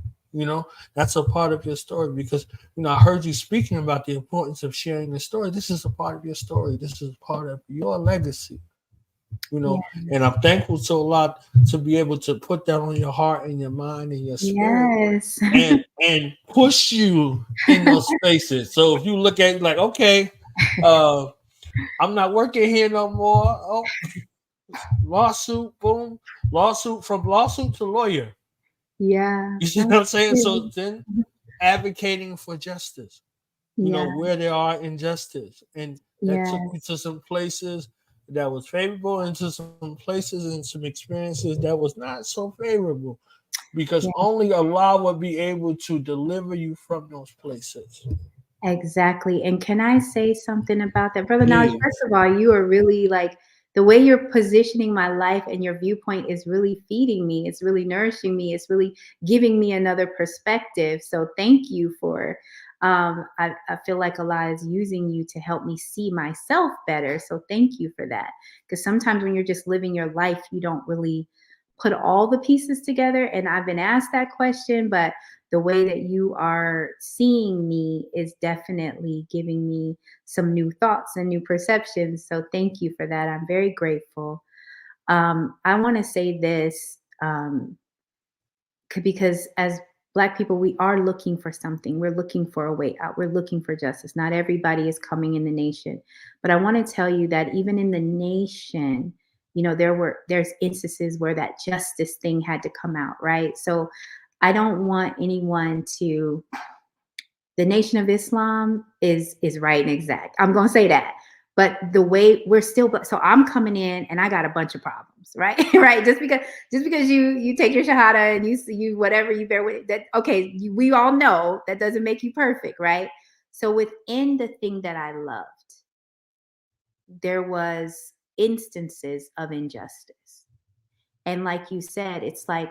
That's a part of your story, because I heard you speaking about the importance of sharing the story. This is a part of your story. This is part of your legacy. And I'm thankful to Allah to be able to put that on your heart and your mind and your spirit, and push you in those spaces. So if you look at it like, okay, I'm not working here no more. Oh, lawsuit, boom, lawsuit, from lawsuit to lawyer. Yeah. You see what I'm saying? So then advocating for justice, where there are injustice. And that took me to some places that was favorable, into some places and some experiences that was not so favorable, because only Allah would be able to deliver you from those places. Exactly. And can I say something about that? Brother Knowledge, first of all, you are really like, the way you're positioning my life and your viewpoint is really feeding me. It's really nourishing me. It's really giving me another perspective. So thank you for I feel like Allah is using you to help me see myself better. So thank you for that. Because sometimes when you're just living your life, you don't really put all the pieces together. And I've been asked that question, but the way that you are seeing me is definitely giving me some new thoughts and new perceptions. So thank you for that. I'm very grateful. I want to say this because as Black people, we are looking for something. We're looking for a way out. We're looking for justice. Not everybody is coming in the nation. But I want to tell you that even in the nation, there's instances where that justice thing had to come out, right? So I don't want anyone to, the Nation of Islam is right and exact. I'm going to say that. But the way we're still, so I'm coming in and I got a bunch of problems, right? Right. Just because you take your shahada and you whatever you bear with that. Okay. We all know that doesn't make you perfect. Right. So within the thing that I loved, there was instances of injustice. And like you said, it's like,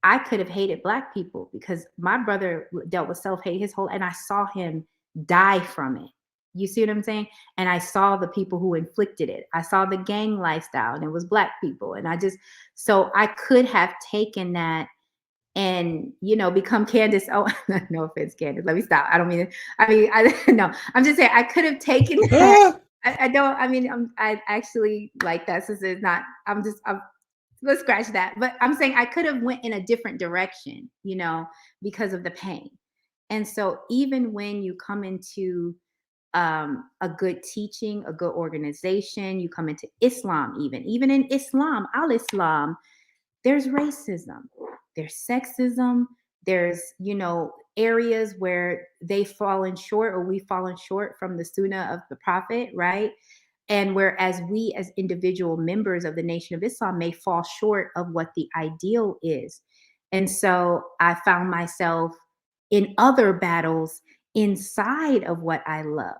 I could have hated Black people because my brother dealt with self-hate and I saw him die from it. You see what I'm saying? And I saw the people who inflicted it. I saw the gang lifestyle and it was Black people. And so I could have taken that and, become Candace. Oh, no offense, Candace. Let me stop. I don't mean it. No, I'm just saying I could have taken that. I actually like that. Since it's not, let's scratch that. But I'm saying I could have went in a different direction, because of the pain. And so even when you come into a good teaching, a good organization, you come into Islam, even in Islam, al-Islam, there's racism, there's sexism, there's, areas where they've fallen short or we've fallen short from the sunnah of the prophet, right? And whereas we as individual members of the Nation of Islam may fall short of what the ideal is. And so I found myself in other battles inside of what I loved.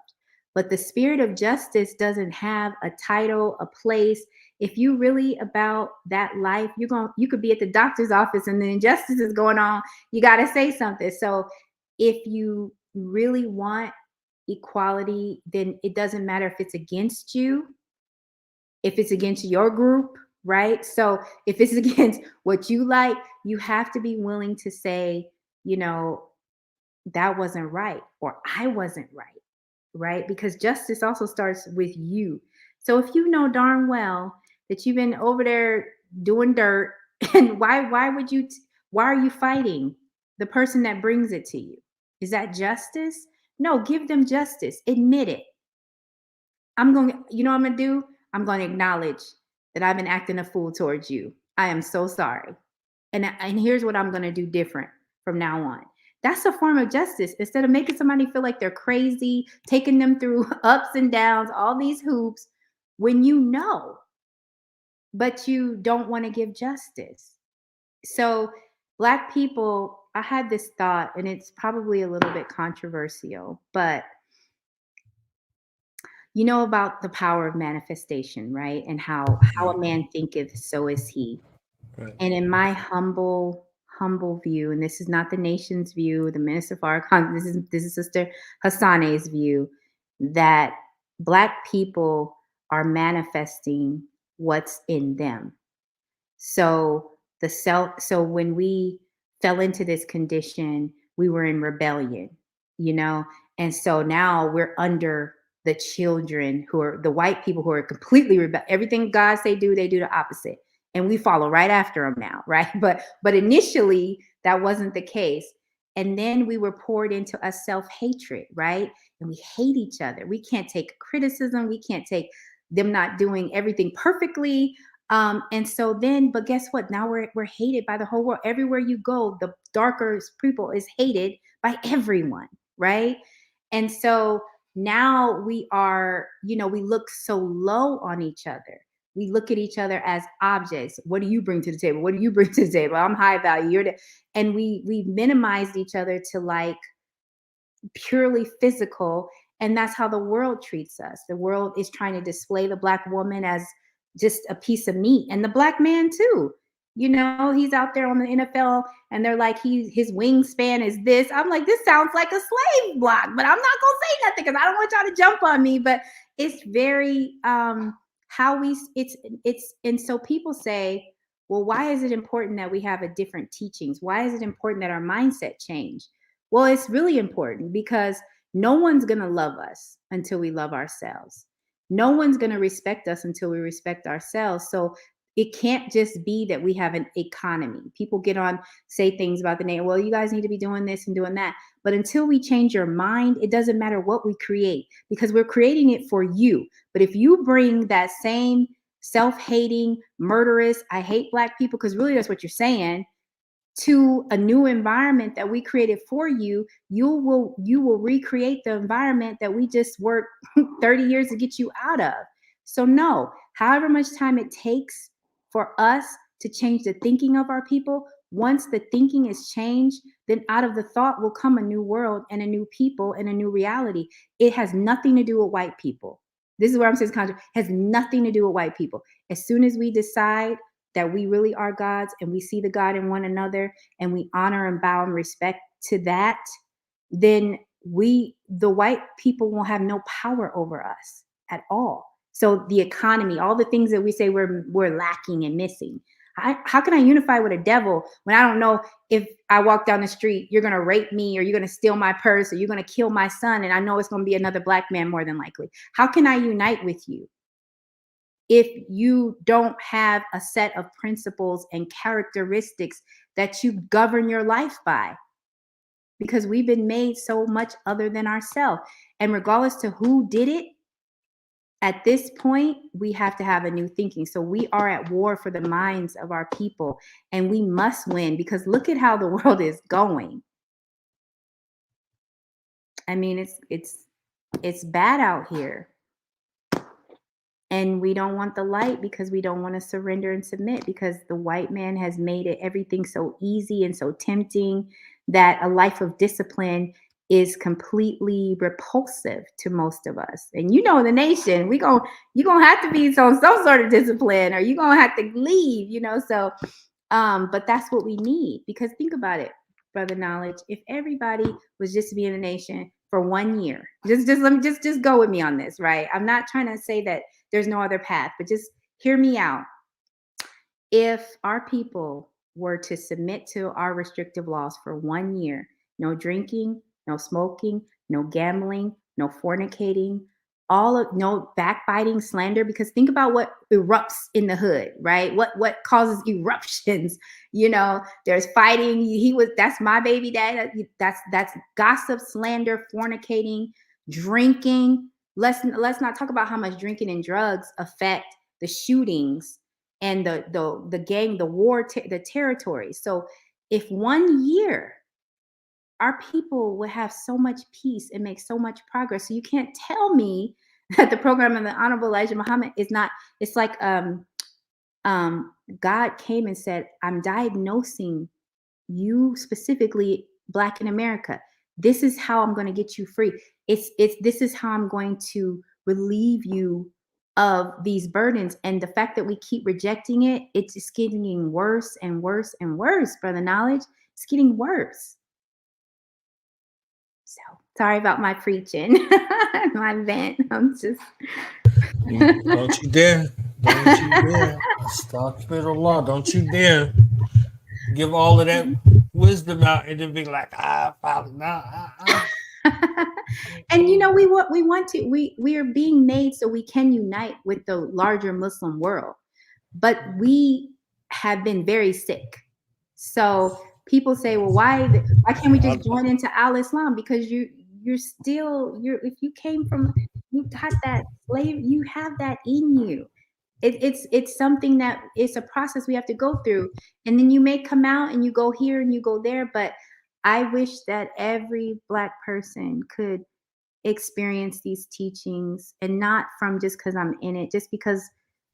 But the spirit of justice doesn't have a title, a place. If you really about that life, you could be at the doctor's office and the injustice is going on. You got to say something. So if you really want equality, then it doesn't matter if it's against you, if it's against your group, right? So if it's against what you like, you have to be willing to say, that wasn't right, or I wasn't right? Because justice also starts with you. So if you know darn well that you've been over there doing dirt, and why are you fighting the person that brings it to you? Is that justice? No, give them justice. Admit it. I'm going to do? I'm going to acknowledge that I've been acting a fool towards you. I am so sorry. And here's what I'm going to do different from now on. That's a form of justice. Instead of making somebody feel like they're crazy, taking them through ups and downs, all these hoops, when you know, but you don't want to give justice. So Black people, I had this thought, and it's probably a little bit controversial, but about the power of manifestation, right? And how a man thinketh, so is he. Right. And in my humble view, and this is not the nation's view, the Minister Farrakhan, this is Sister Hassane's view, that Black people are manifesting what's in them. So when we fell into this condition, we were in rebellion, and so now we're under the children who are the white people who are completely everything God say do, they do the opposite. And we follow right after them now, right? But initially that wasn't the case. And then we were poured into a self-hatred, right? And we hate each other. We can't take criticism. We can't take them not doing everything perfectly. And so then, but guess what? Now we're hated by the whole world. Everywhere you go, the darker people is hated by everyone, right? And so now we are, we look so low on each other. We look at each other as objects. What do you bring to the table? What do you bring to the table? I'm high value. And we minimized each other to like purely physical. And that's how the world treats us. The world is trying to display the Black woman as just a piece of meat, and the Black man too. You know, he's out there on the NFL and they're like, his wingspan is this. I'm like, this sounds like a slave block, but I'm not gonna say nothing because I don't want y'all to jump on me. But it's very it's and so people say, well, why is it important that we have a different teachings? Why is it important that our mindset change? Well, it's really important because no one's gonna love us until we love ourselves. No one's gonna respect us until we respect ourselves. So it can't just be that we have an economy. People get on, say things about the name. Well, you guys need to be doing this and doing that. But until we change your mind, it doesn't matter what we create because we're creating it for you. But if you bring that same self-hating, murderous, I hate Black people, because really that's what you're saying, to a new environment that we created for you, you will recreate the environment that we just worked 30 years to get you out of. So no, however much time it takes for us to change the thinking of our people, once the thinking is changed, then out of the thought will come a new world and a new people and a new reality. It has nothing to do with white people. This is where I'm saying it has nothing to do with white people. As soon as we decide that we really are gods and we see the God in one another and we honor and bow and respect to that, then the white people won't have no power over us at all. So the economy, all the things that we say we're lacking and missing. How can I unify with a devil when I don't know if I walk down the street, you're going to rape me or you're going to steal my purse or you're going to kill my son and I know it's going to be another Black man more than likely? How can I unite with you if you don't have a set of principles and characteristics that you govern your life by? Because we've been made so much other than ourselves. And regardless to who did it, at this point, we have to have a new thinking. So we are at war for the minds of our people, and we must win because look at how the world is going. I mean, it's bad out here. And we don't want the light because we don't want to surrender and submit because the white man has made it everything so easy and so tempting that a life of discipline is completely repulsive to most of us. And you know, the nation, you're gonna have to be on some sort of discipline or you're gonna have to leave, you know. So but that's what we need, because think about it, Brother Knowledge. If everybody was just to be in the nation for 1 year, just let me just go with me on this, right? I'm not trying to say that there's no other path, but just hear me out. If our people were to submit to our restrictive laws for 1 year, no drinking, no smoking, no gambling, no fornicating, no backbiting, slander, because think about what erupts in the hood, right? What causes eruptions? You know, there's fighting. That's my baby dad. That's gossip, slander, fornicating, drinking. Let's not talk about how much drinking and drugs affect the shootings and the gang, the war, the territory. So if 1 year our people would have so much peace and make so much progress. So you can't tell me that the program of the Honorable Elijah Muhammad is not, it's like God came and said, I'm diagnosing you specifically, Black in America. This is how I'm going to get you free. This is how I'm going to relieve you of these burdens. And the fact that we keep rejecting it, it's just getting worse and worse and worse, Brother Knowledge. It's getting worse. So sorry about my preaching, my vent. I'm just. Don't you dare. Don't you dare. Astaghfirullah. Don't you dare give all of that wisdom out and then be like, Father, nah. And you know, we are being made so we can unite with the larger Muslim world, but we have been very sick. So people say, well, why can't we just join into Al-Islam? Because if you came from, you got that slave, you have that in you. It's something that it's a process we have to go through. And then you may come out and you go here and you go there, but I wish that every Black person could experience these teachings, and not from just because I'm in it, just because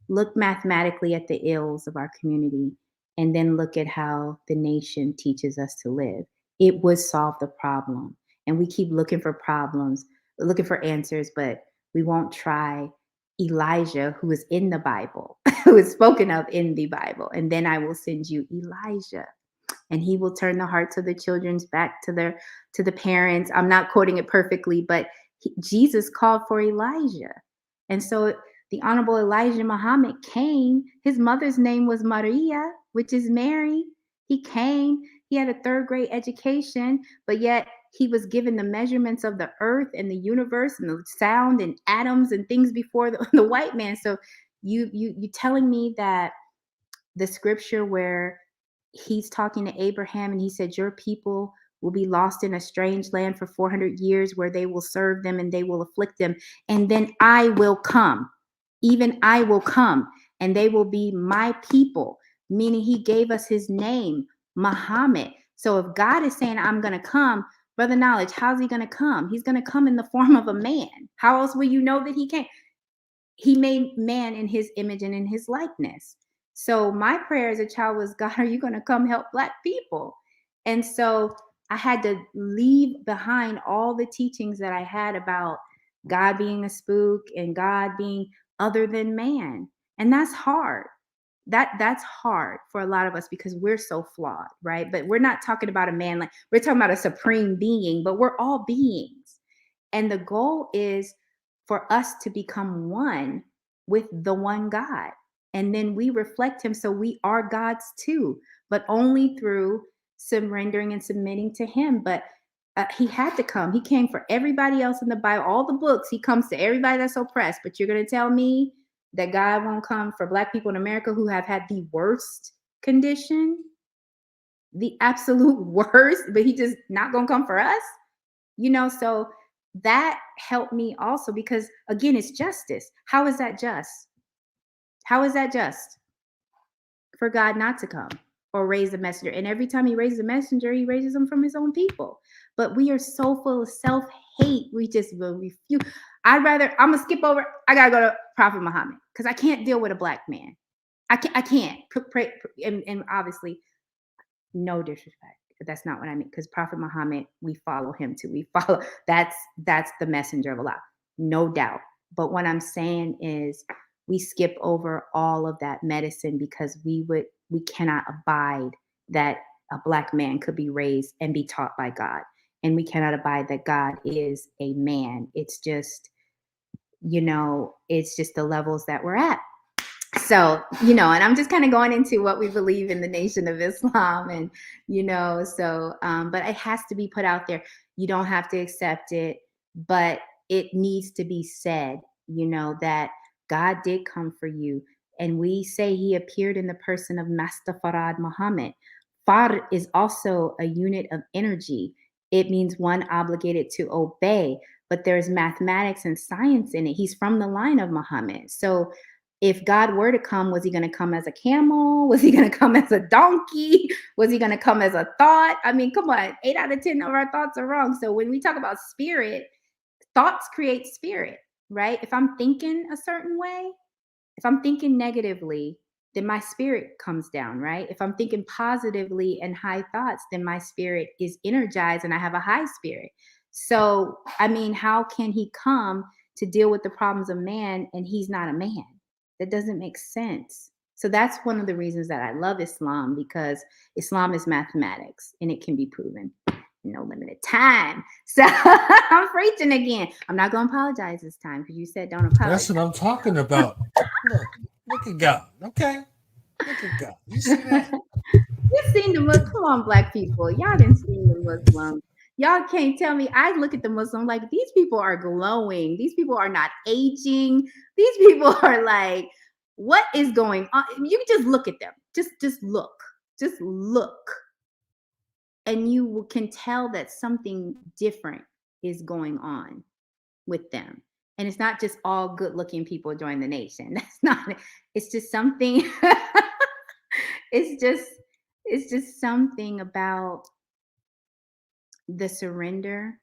look mathematically at the ills of our community and then look at how the nation teaches us to live. It would solve the problem. And we keep looking for problems, looking for answers, but we won't try Elijah, who is in the Bible, who is spoken of in the Bible. And then I will send you Elijah, and he will turn the hearts of the children's back to the parents. I'm not quoting it perfectly, but Jesus called for Elijah. And so the Honorable Elijah Muhammad came. His mother's name was Maria, which is Mary. He came. He had a 3rd grade education, but yet he was given the measurements of the earth and the universe and the sound and atoms and things before the white man. So you telling me that the scripture where he's talking to Abraham and he said, your people will be lost in a strange land for 400 years where they will serve them and they will afflict them. And then I will come, even I will come, and they will be my people, meaning he gave us his name, Muhammad. So if God is saying, I'm going to come, Brother Knowledge, how's he going to come? He's going to come in the form of a man. How else will you know that he came? He made man in his image and in his likeness. So my prayer as a child was, God, are you going to come help Black people? And so I had to leave behind all the teachings that I had about God being a spook and God being other than man. And that's hard. That's hard for a lot of us because we're so flawed, right? But we're not talking about a man, like we're talking about a supreme being, but we're all beings. And the goal is for us to become one with the one God. And then we reflect him. So we are God's too, but only through surrendering and submitting to him. But he had to come. He came for everybody else in the Bible, all the books. He comes to everybody that's oppressed. But you're going to tell me that God won't come for Black people in America who have had the worst condition, the absolute worst, but he just not going to come for us? So that helped me also because, again, it's justice. How is that just? How is that just for God not to come or raise a messenger? And every time he raises a messenger, he raises them from his own people. But we are so full of self-hate. We just will refuse. I'm going to skip over. I got to go to Prophet Muhammad because I can't deal with a Black man. I can't. And obviously, no disrespect. That's not what I mean. Because Prophet Muhammad, we follow him too. That's the messenger of Allah. No doubt. But what I'm saying is we skip over all of that medicine because we cannot abide that a Black man could be raised and be taught by God. And we cannot abide that God is a man. It's just, it's just the levels that we're at. So, and I'm just kind of going into what we believe in the Nation of Islam and, but it has to be put out there. You don't have to accept it, but it needs to be said, that God did come for you. And we say he appeared in the person of Master Farad Muhammad. Far is also a unit of energy. It means one obligated to obey, but there's mathematics and science in it. He's from the line of Muhammad. So if God were to come, was he going to come as a camel? Was he going to come as a donkey? Was he going to come as a thought? I mean, come on, 8 out of 10 of our thoughts are wrong. So when we talk about spirit, thoughts create spirit, right? If I'm thinking a certain way, if I'm thinking negatively, then my spirit comes down, right? If I'm thinking positively and high thoughts, then my spirit is energized and I have a high spirit. So, I mean, how can he come to deal with the problems of man and he's not a man? That doesn't make sense. So that's one of the reasons that I love Islam, because Islam is mathematics and it can be proven in no limited time. So I'm preaching again. I'm not going to apologize this time because you said don't apologize. That's what I'm talking about. Look at God. Okay. Look at God. You see that? You've seen the Muslim. Come on, Black people. Y'all didn't see the Muslim. Y'all can't tell me. I look at the Muslim like these people are glowing. These people are not aging. These people are like, what is going on? You just look at them. Just look. Just look. And you can tell that something different is going on with them. And it's not just all good-looking people join the nation. That's not. It's just something. It's just something about the surrender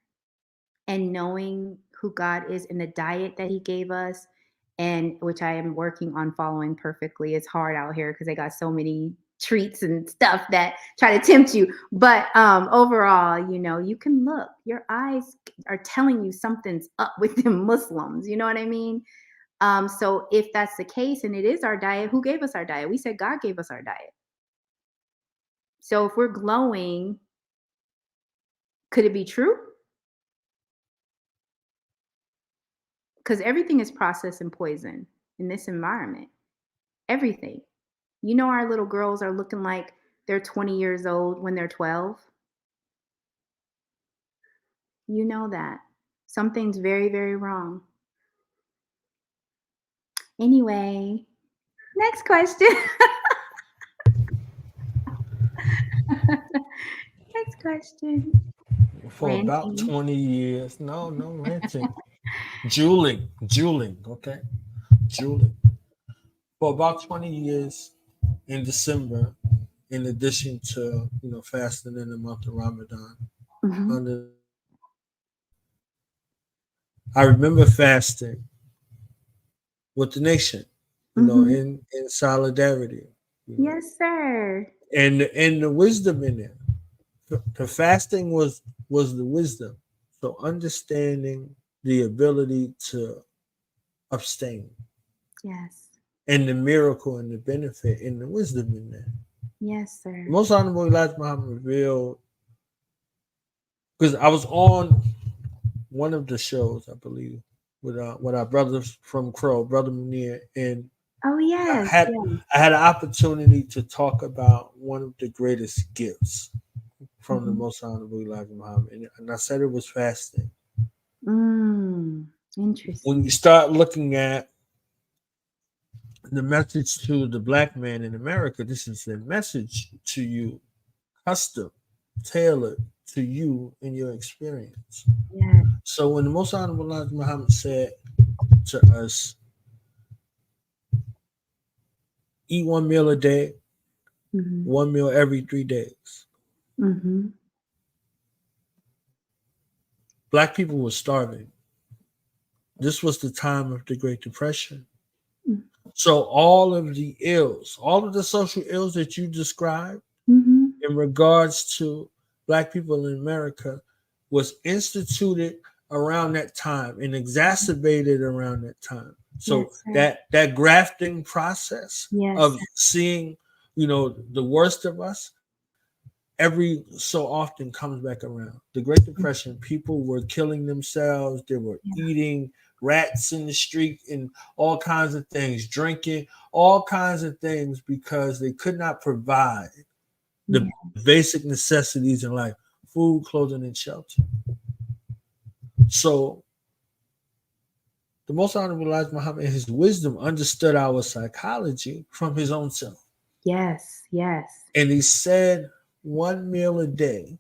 and knowing who God is and the diet that he gave us, and which I am working on following perfectly. It's hard out here because they got so many treats and stuff that try to tempt you. But overall, you can look. Your eyes are telling you something's up with them Muslims. You know what I mean? So if that's the case and it is our diet, who gave us our diet? We said God gave us our diet. So if we're glowing, could it be true? Because everything is processed and poison in this environment. Everything. You know, our little girls are looking like they're 20 years old when they're 12. You know that. Something's very, very wrong. Anyway, next question. Next question. For about Ranting. 20 years. No ranting. Juuling, okay? Juuling. For about 20 years in December, in addition to, fasting in the month of Ramadan, Mhm. I remember fasting with the nation, Mhm. in solidarity, Yes, sir. and the wisdom in it. The fasting was the wisdom. So understanding the ability to abstain Yes. and the miracle and the benefit and the wisdom in that. Yes, sir. The most honorable Elijah Muhammad revealed, because I was on one of the shows, I believe, with our brothers from Crow, Brother Munir, and Oh, I yes. had Yes. I had an opportunity to talk about one of the greatest gifts from the Mhm. most honorable Elijah Muhammad, and I said it was fasting. Interesting. When you start looking at the message to the black man in America, this is a message to you, custom, tailored to you and your experience. Yes. So when the most honorable Elijah Muhammad said to us, eat one meal a day, Mhm. one meal every 3 days. Mhm. Black people were starving. This was the time of the Great Depression. So all of the ills, all of the social ills that you described Mhm. in regards to black people in America was instituted around that time and exacerbated around that time. So Yes, sir. that grafting process Yes, of sir. seeing, the worst of us every so often comes back around. The Great Depression, people were killing themselves, they were Yeah. eating rats in the street and all kinds of things, drinking all kinds of things because they could not provide the basic necessities in life: food, clothing, and shelter. So the most honorable Elijah Muhammad, in his wisdom, understood our psychology from his own self. Yes. Yes. And he said one meal a day,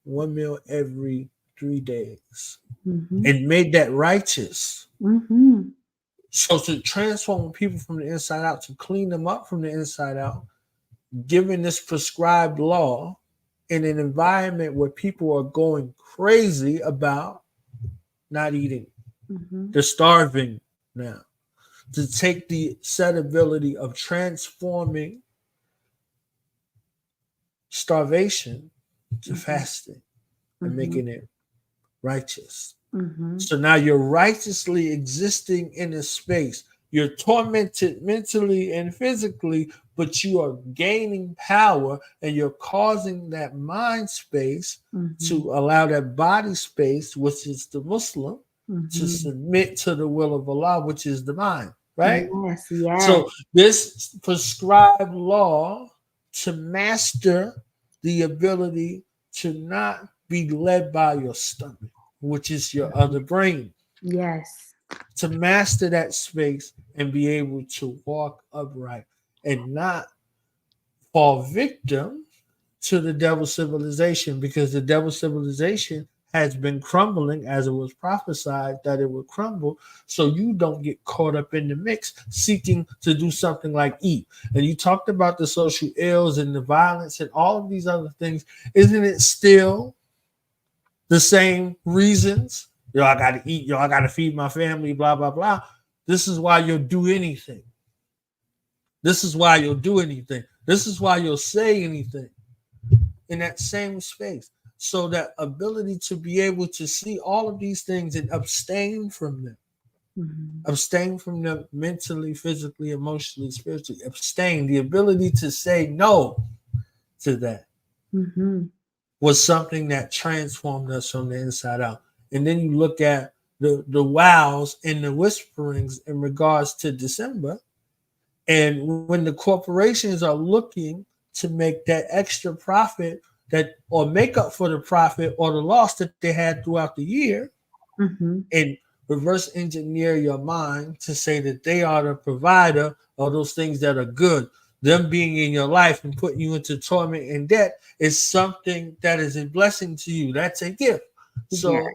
one meal every 3 days, Mhm. and made that righteous. Mhm. So to transform people from the inside out, to clean them up from the inside out, given this prescribed law in an environment where people are going crazy about not eating. Mhm. They're starving now. To take the set ability of transforming starvation to Mhm. fasting and Mhm. making it righteous. Mhm. So now you're righteously existing in a space. You're tormented mentally and physically, but you are gaining power and you're causing that mind space to Mhm. allow that body space, which is the Muslim, to Mhm. submit to the will of Allah, which is the mind, right? Yes. Yes. So this prescribed law to master the ability to not be led by your stomach, which is your other brain, Yes. to master that space and be able to walk upright and not fall victim to the devil civilization, because the devil civilization has been crumbling as it was prophesied that it would crumble. So you don't get caught up in the mix seeking to do something like eat. And you talked about the social ills and the violence and all of these other things. Isn't it still the same reasons? I got to eat. I got to feed my family, blah, blah, blah. This is why you'll do anything. This is why you'll do anything. This is why you'll say anything in that same space. So that ability to be able to see all of these things and abstain from them Abstain from them mentally, physically, emotionally, spiritually. Abstain. The ability to say no to that was something that transformed us from the inside out. And then you look at the wows and the whisperings in regards to December. And when the corporations are looking to make that extra profit that or make up for the profit or the loss that they had throughout the year, and reverse engineer your mind to say that they are the provider of those things that are good, them being in your life and putting you into torment and debt is something that is a blessing to you. That's a gift. So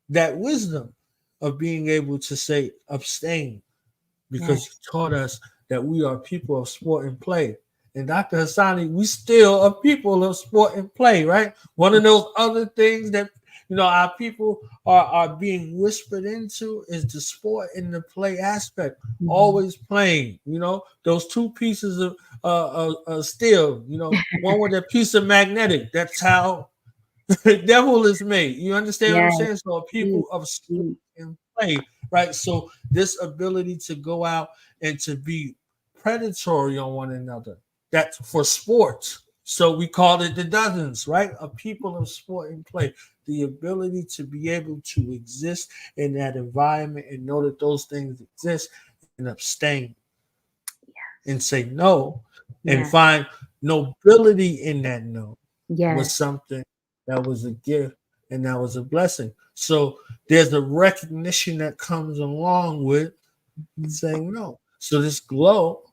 that wisdom of being able to say abstain, because you taught us that we are people of sport and play. And Dr. Hassane, we still are people of sport and play, right? One of those other things that our people are being whispered into is the sport and the play aspect. Always playing, those two pieces of steel, one with a piece of magnetic. That's how the devil is made. You understand what I'm saying? So people of sport and play, right? So this ability to go out and to be predatory on one another, that's for sports. So we call it the dozens, right? A people of sport and play. The ability to be able to exist in that environment and know that those things exist and abstain and say no and find nobility in that no was something that was a gift and that was a blessing. So there's a recognition that comes along with saying no. So this glow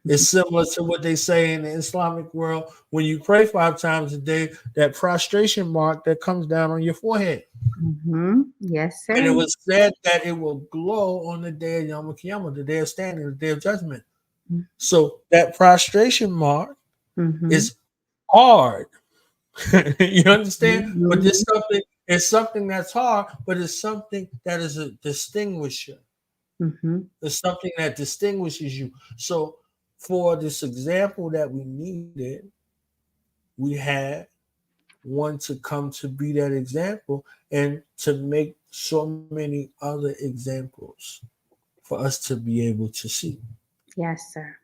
is similar to what they say in the Islamic world when you pray 5 times a day, that prostration mark that comes down on your forehead. Yes, sir. And it was said that it will glow on the day of Yom Kippur, the day of standing, the day of judgment. So that prostration mark is hard. You understand? But it's something that's hard, but it's something that is a distinguisher. It's something that distinguishes you. So for this example that we needed, we had one to come to be that example and to make so many other examples for us to be able to see. Yes, sir.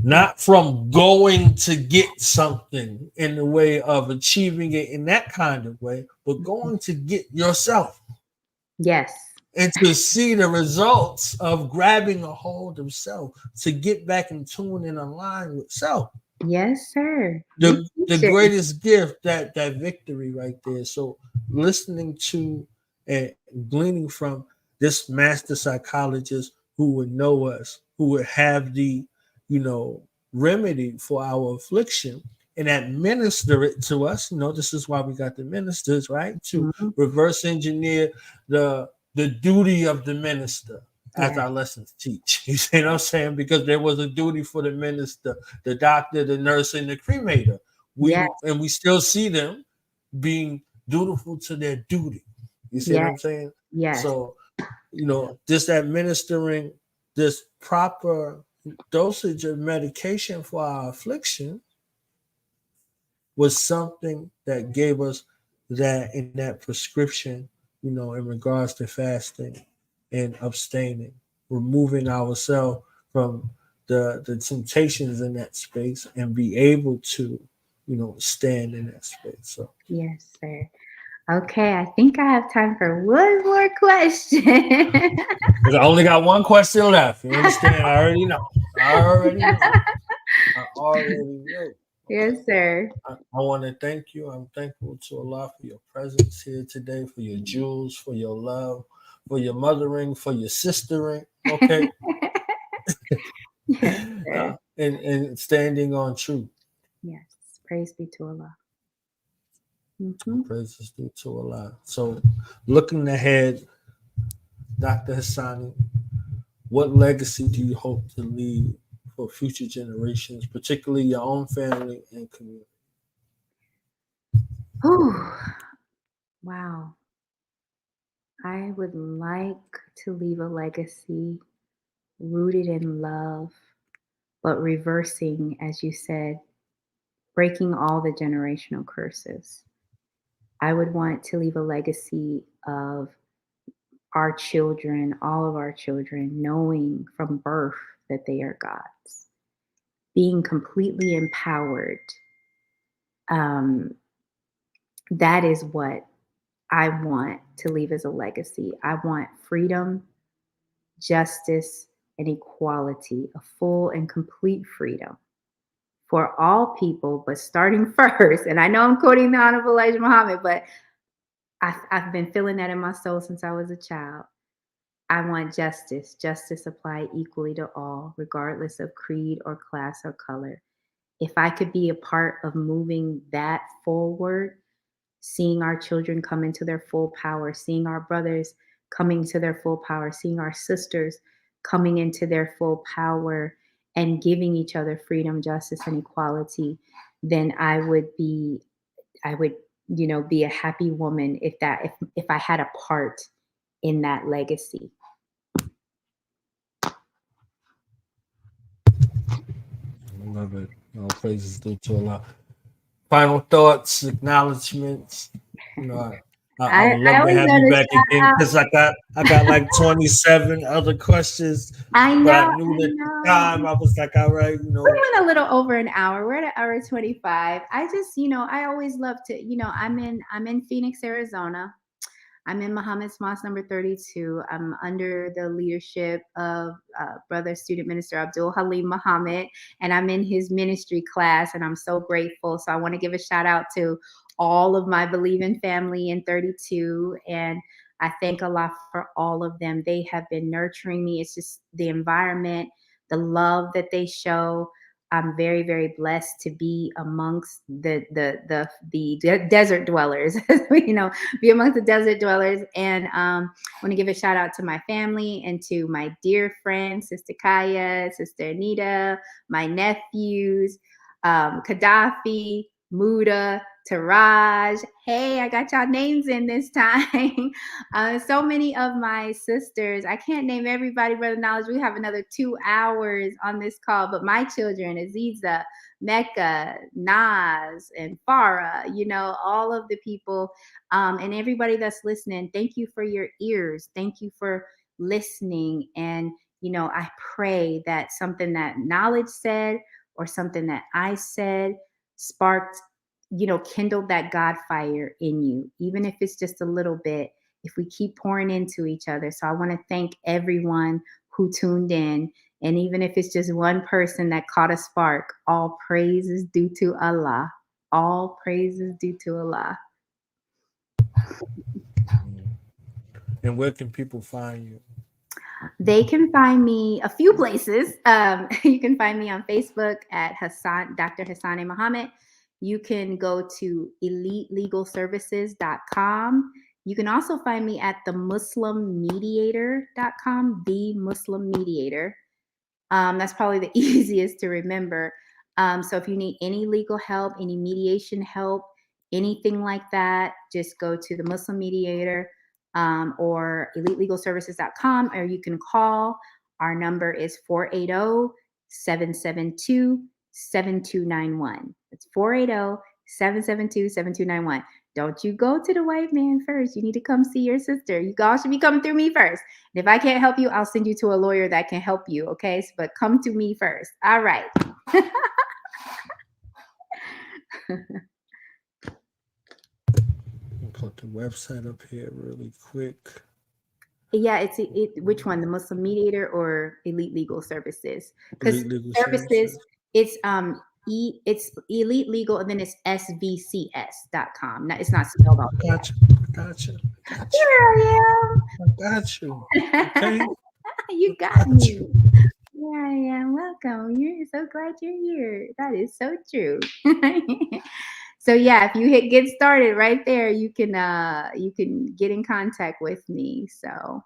Not from going to get something in the way of achieving it in that kind of way, but going to get yourself. Yes. And to see the results of grabbing a hold of self, to get back in tune and align with self. Yes, sir. The greatest gift, that victory right there. So listening to and gleaning from this master psychologist who would know us, who would have the remedy for our affliction and administer it to us. This is why we got the ministers, right? To reverse engineer the duty of the minister, as our lessons teach. You see what I'm saying? Because there was a duty for the minister, the doctor, the nurse, and the cremator. And we still see them being dutiful to their duty. You see what I'm saying? Yes. So, just administering this proper dosage of medication for our affliction was something that gave us that in that prescription, in regards to fasting and abstaining, removing ourselves from the temptations in that space and be able to, stand in that space. So yes, sir. Okay, I think I have time for one more question. I only got one question left. You understand? I already know. Yes, sir. I want to thank you. I'm thankful to Allah for your presence here today, for your jewels, for your love, for your mothering, for your sistering. Okay. Yes, and standing on truth. Yes. Praise be to Allah. Praises be to Allah. So looking ahead, Dr. Hassane, what legacy do you hope to leave for future generations, particularly your own family and community? Wow. I would like to leave a legacy rooted in love, but reversing, as you said, breaking all the generational curses. I would want to leave a legacy of our children, all of our children, knowing from birth that they are God's, being completely empowered. That is what I want to leave as a legacy. I want freedom, justice, and equality, a full and complete freedom for all people, but starting first. And I know I'm quoting the Honorable Elijah Muhammad, but I've been feeling that in my soul since I was a child. I want justice applied equally to all, regardless of creed or class or color. If I could be a part of moving that forward, seeing our children come into their full power, seeing our brothers coming to their full power, seeing our sisters coming into their full power and giving each other freedom, justice, and equality, then I would, be a happy woman if I had a part in that legacy. I love it. All praises due to Allah. Final thoughts, acknowledgments. I would love to always have want you to back shout again out. because I got like 27 other questions, I but I know, knew I that the time know. I was like, all right, We're doing a little over an hour. We're at an hour 25. I just, I always love to, I'm in Phoenix, Arizona. I'm in Muhammad's Mosque number 32. I'm under the leadership of Brother Student Minister Abdul Halim Muhammad, and I'm in his ministry class, and I'm so grateful. So I want to give a shout out to all of my believing family in 32, and I thank Allah for all of them. They have been nurturing me. It's just the environment, the love that they show. I'm very, very blessed to be amongst the desert dwellers, be amongst the desert dwellers. And I want to give a shout out to my family and to my dear friends, Sister Kaya, Sister Anita, my nephews, Gaddafi, Muda, Taraj. Hey, I got y'all names in this time. So many of my sisters. I can't name everybody, Brother Knowledge. We have another 2 hours on this call, but my children, Aziza, Mecca, Naz, and Farah, all of the people and everybody that's listening. Thank you for your ears. Thank you for listening. And, I pray that something that Knowledge said or something that I said sparked, kindled that God fire in you, even if it's just a little bit, if we keep pouring into each other. So I want to thank everyone who tuned in. And even if it's just one person that caught a spark, all praise is due to Allah. All praise is due to Allah. And where can people find you? They can find me a few places. You can find me on Facebook at Dr. Hassane Muhammad. You can go to elitelegalservices.com. You can also find me at themuslimmediator.com, the Muslim Mediator. That's probably the easiest to remember. So if you need any legal help, any mediation help, anything like that, just go to the Muslim Mediator or elitelegalservices.com, or you can call. Our number is 480-772-7291. It's 480-772-7291. Don't you go to the white man first. You need to come see your sister. You all should be coming through me first. And if I can't help you, I'll send you to a lawyer that can help you. Okay. But come to me first. All right. Put the website up here really quick. Yeah, which one? The Muslim Mediator or Elite Legal Services? Because services, it's it's Elite Legal, and then it's svcs.com. No, it's not spelled out. Gotcha. Here I am. I got you. Okay. You got me. Here I am. Welcome. You're so glad you're here. That is so true. So yeah, if you hit get started right there, you can get in contact with me. So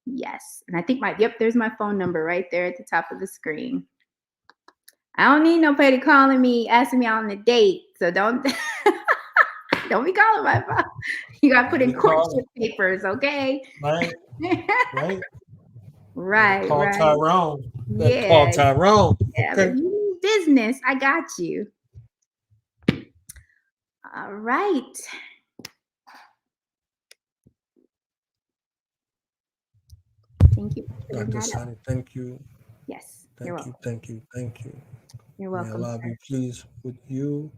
yes. And I think there's my phone number right there at the top of the screen. I don't need nobody calling me, asking me on a date. So don't be calling my phone. You got to put in courtship papers, okay? Right. Right. Call right. Tyrone. Yeah. Call Tyrone. Yeah, Okay. but you need business. I got you. All right. Thank you for putting Dr. that up. Hassane, thank you. Yes, you're welcome. Thank you. You're May welcome, Allah sir. be pleased with you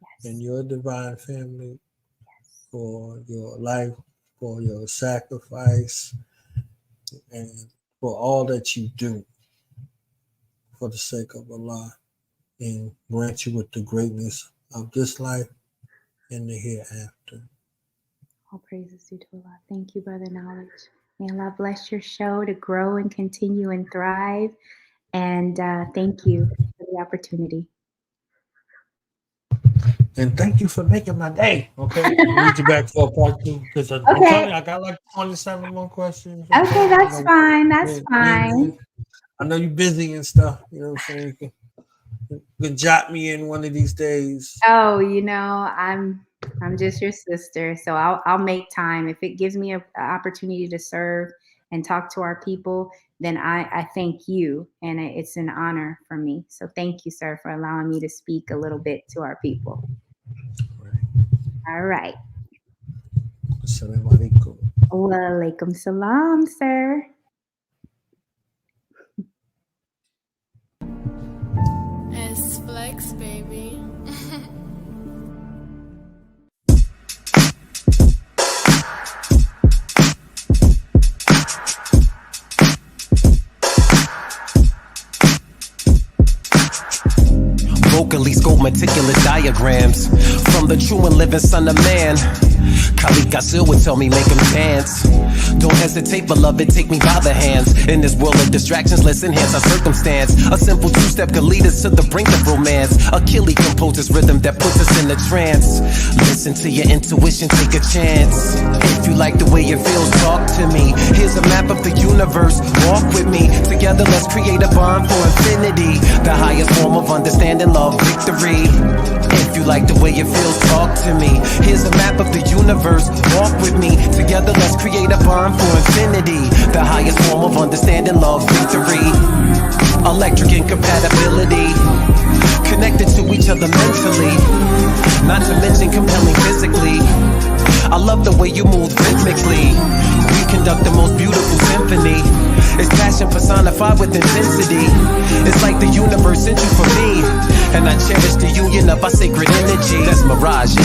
Yes. and your divine family Yes. for your life, for your sacrifice, and for all that you do for the sake of Allah, and grant you with the greatness of this life and the hereafter. All praises due to Allah. Thank you, Brother Knowledge. May Allah bless your show to grow and continue and thrive. And thank you for the opportunity. And thank you for making my day. Okay, I'll need you back for a part 2 because I'm telling you, I got like 27 more questions. Okay, that's fine. That's fine. I know you're busy and stuff. You know what I'm saying? You can jot me in one of these days. Oh, I'm just your sister, so I'll make time. If it gives me an opportunity to serve and talk to our people, then I thank you, and it's an honor for me. So thank you, sir, for allowing me to speak a little bit to our people. All right. Assalamu alaikum. Wa alaikum salam, sir. It's Flex, baby. Vocally scope meticulous diagrams from the true and living son of man. Khalid Gassil would tell me make him dance. Don't hesitate, beloved, take me by the hands. In this world of distractions, let's enhance our circumstance. A simple two-step could lead us to the brink of romance. Achilles composes rhythm that puts us in a trance. Listen to your intuition, take a chance. If you like the way it feels, talk to me. Here's a map of the universe, walk with me. Together, let's create a bond for infinity. The highest form of understanding, love, victory. If you like the way it feels, talk to me. Here's a map of the universe, walk with me. Together, let's create a bond for infinity. The highest form of understanding, love, victory. Electric incompatibility, connected to each other mentally, not to mention compelling physically. I love the way you move rhythmically. We conduct the most beautiful symphony. It's passion personified with intensity. It's like the universe sent you for me, and I cherish the union of our sacred energy. That's Mirage,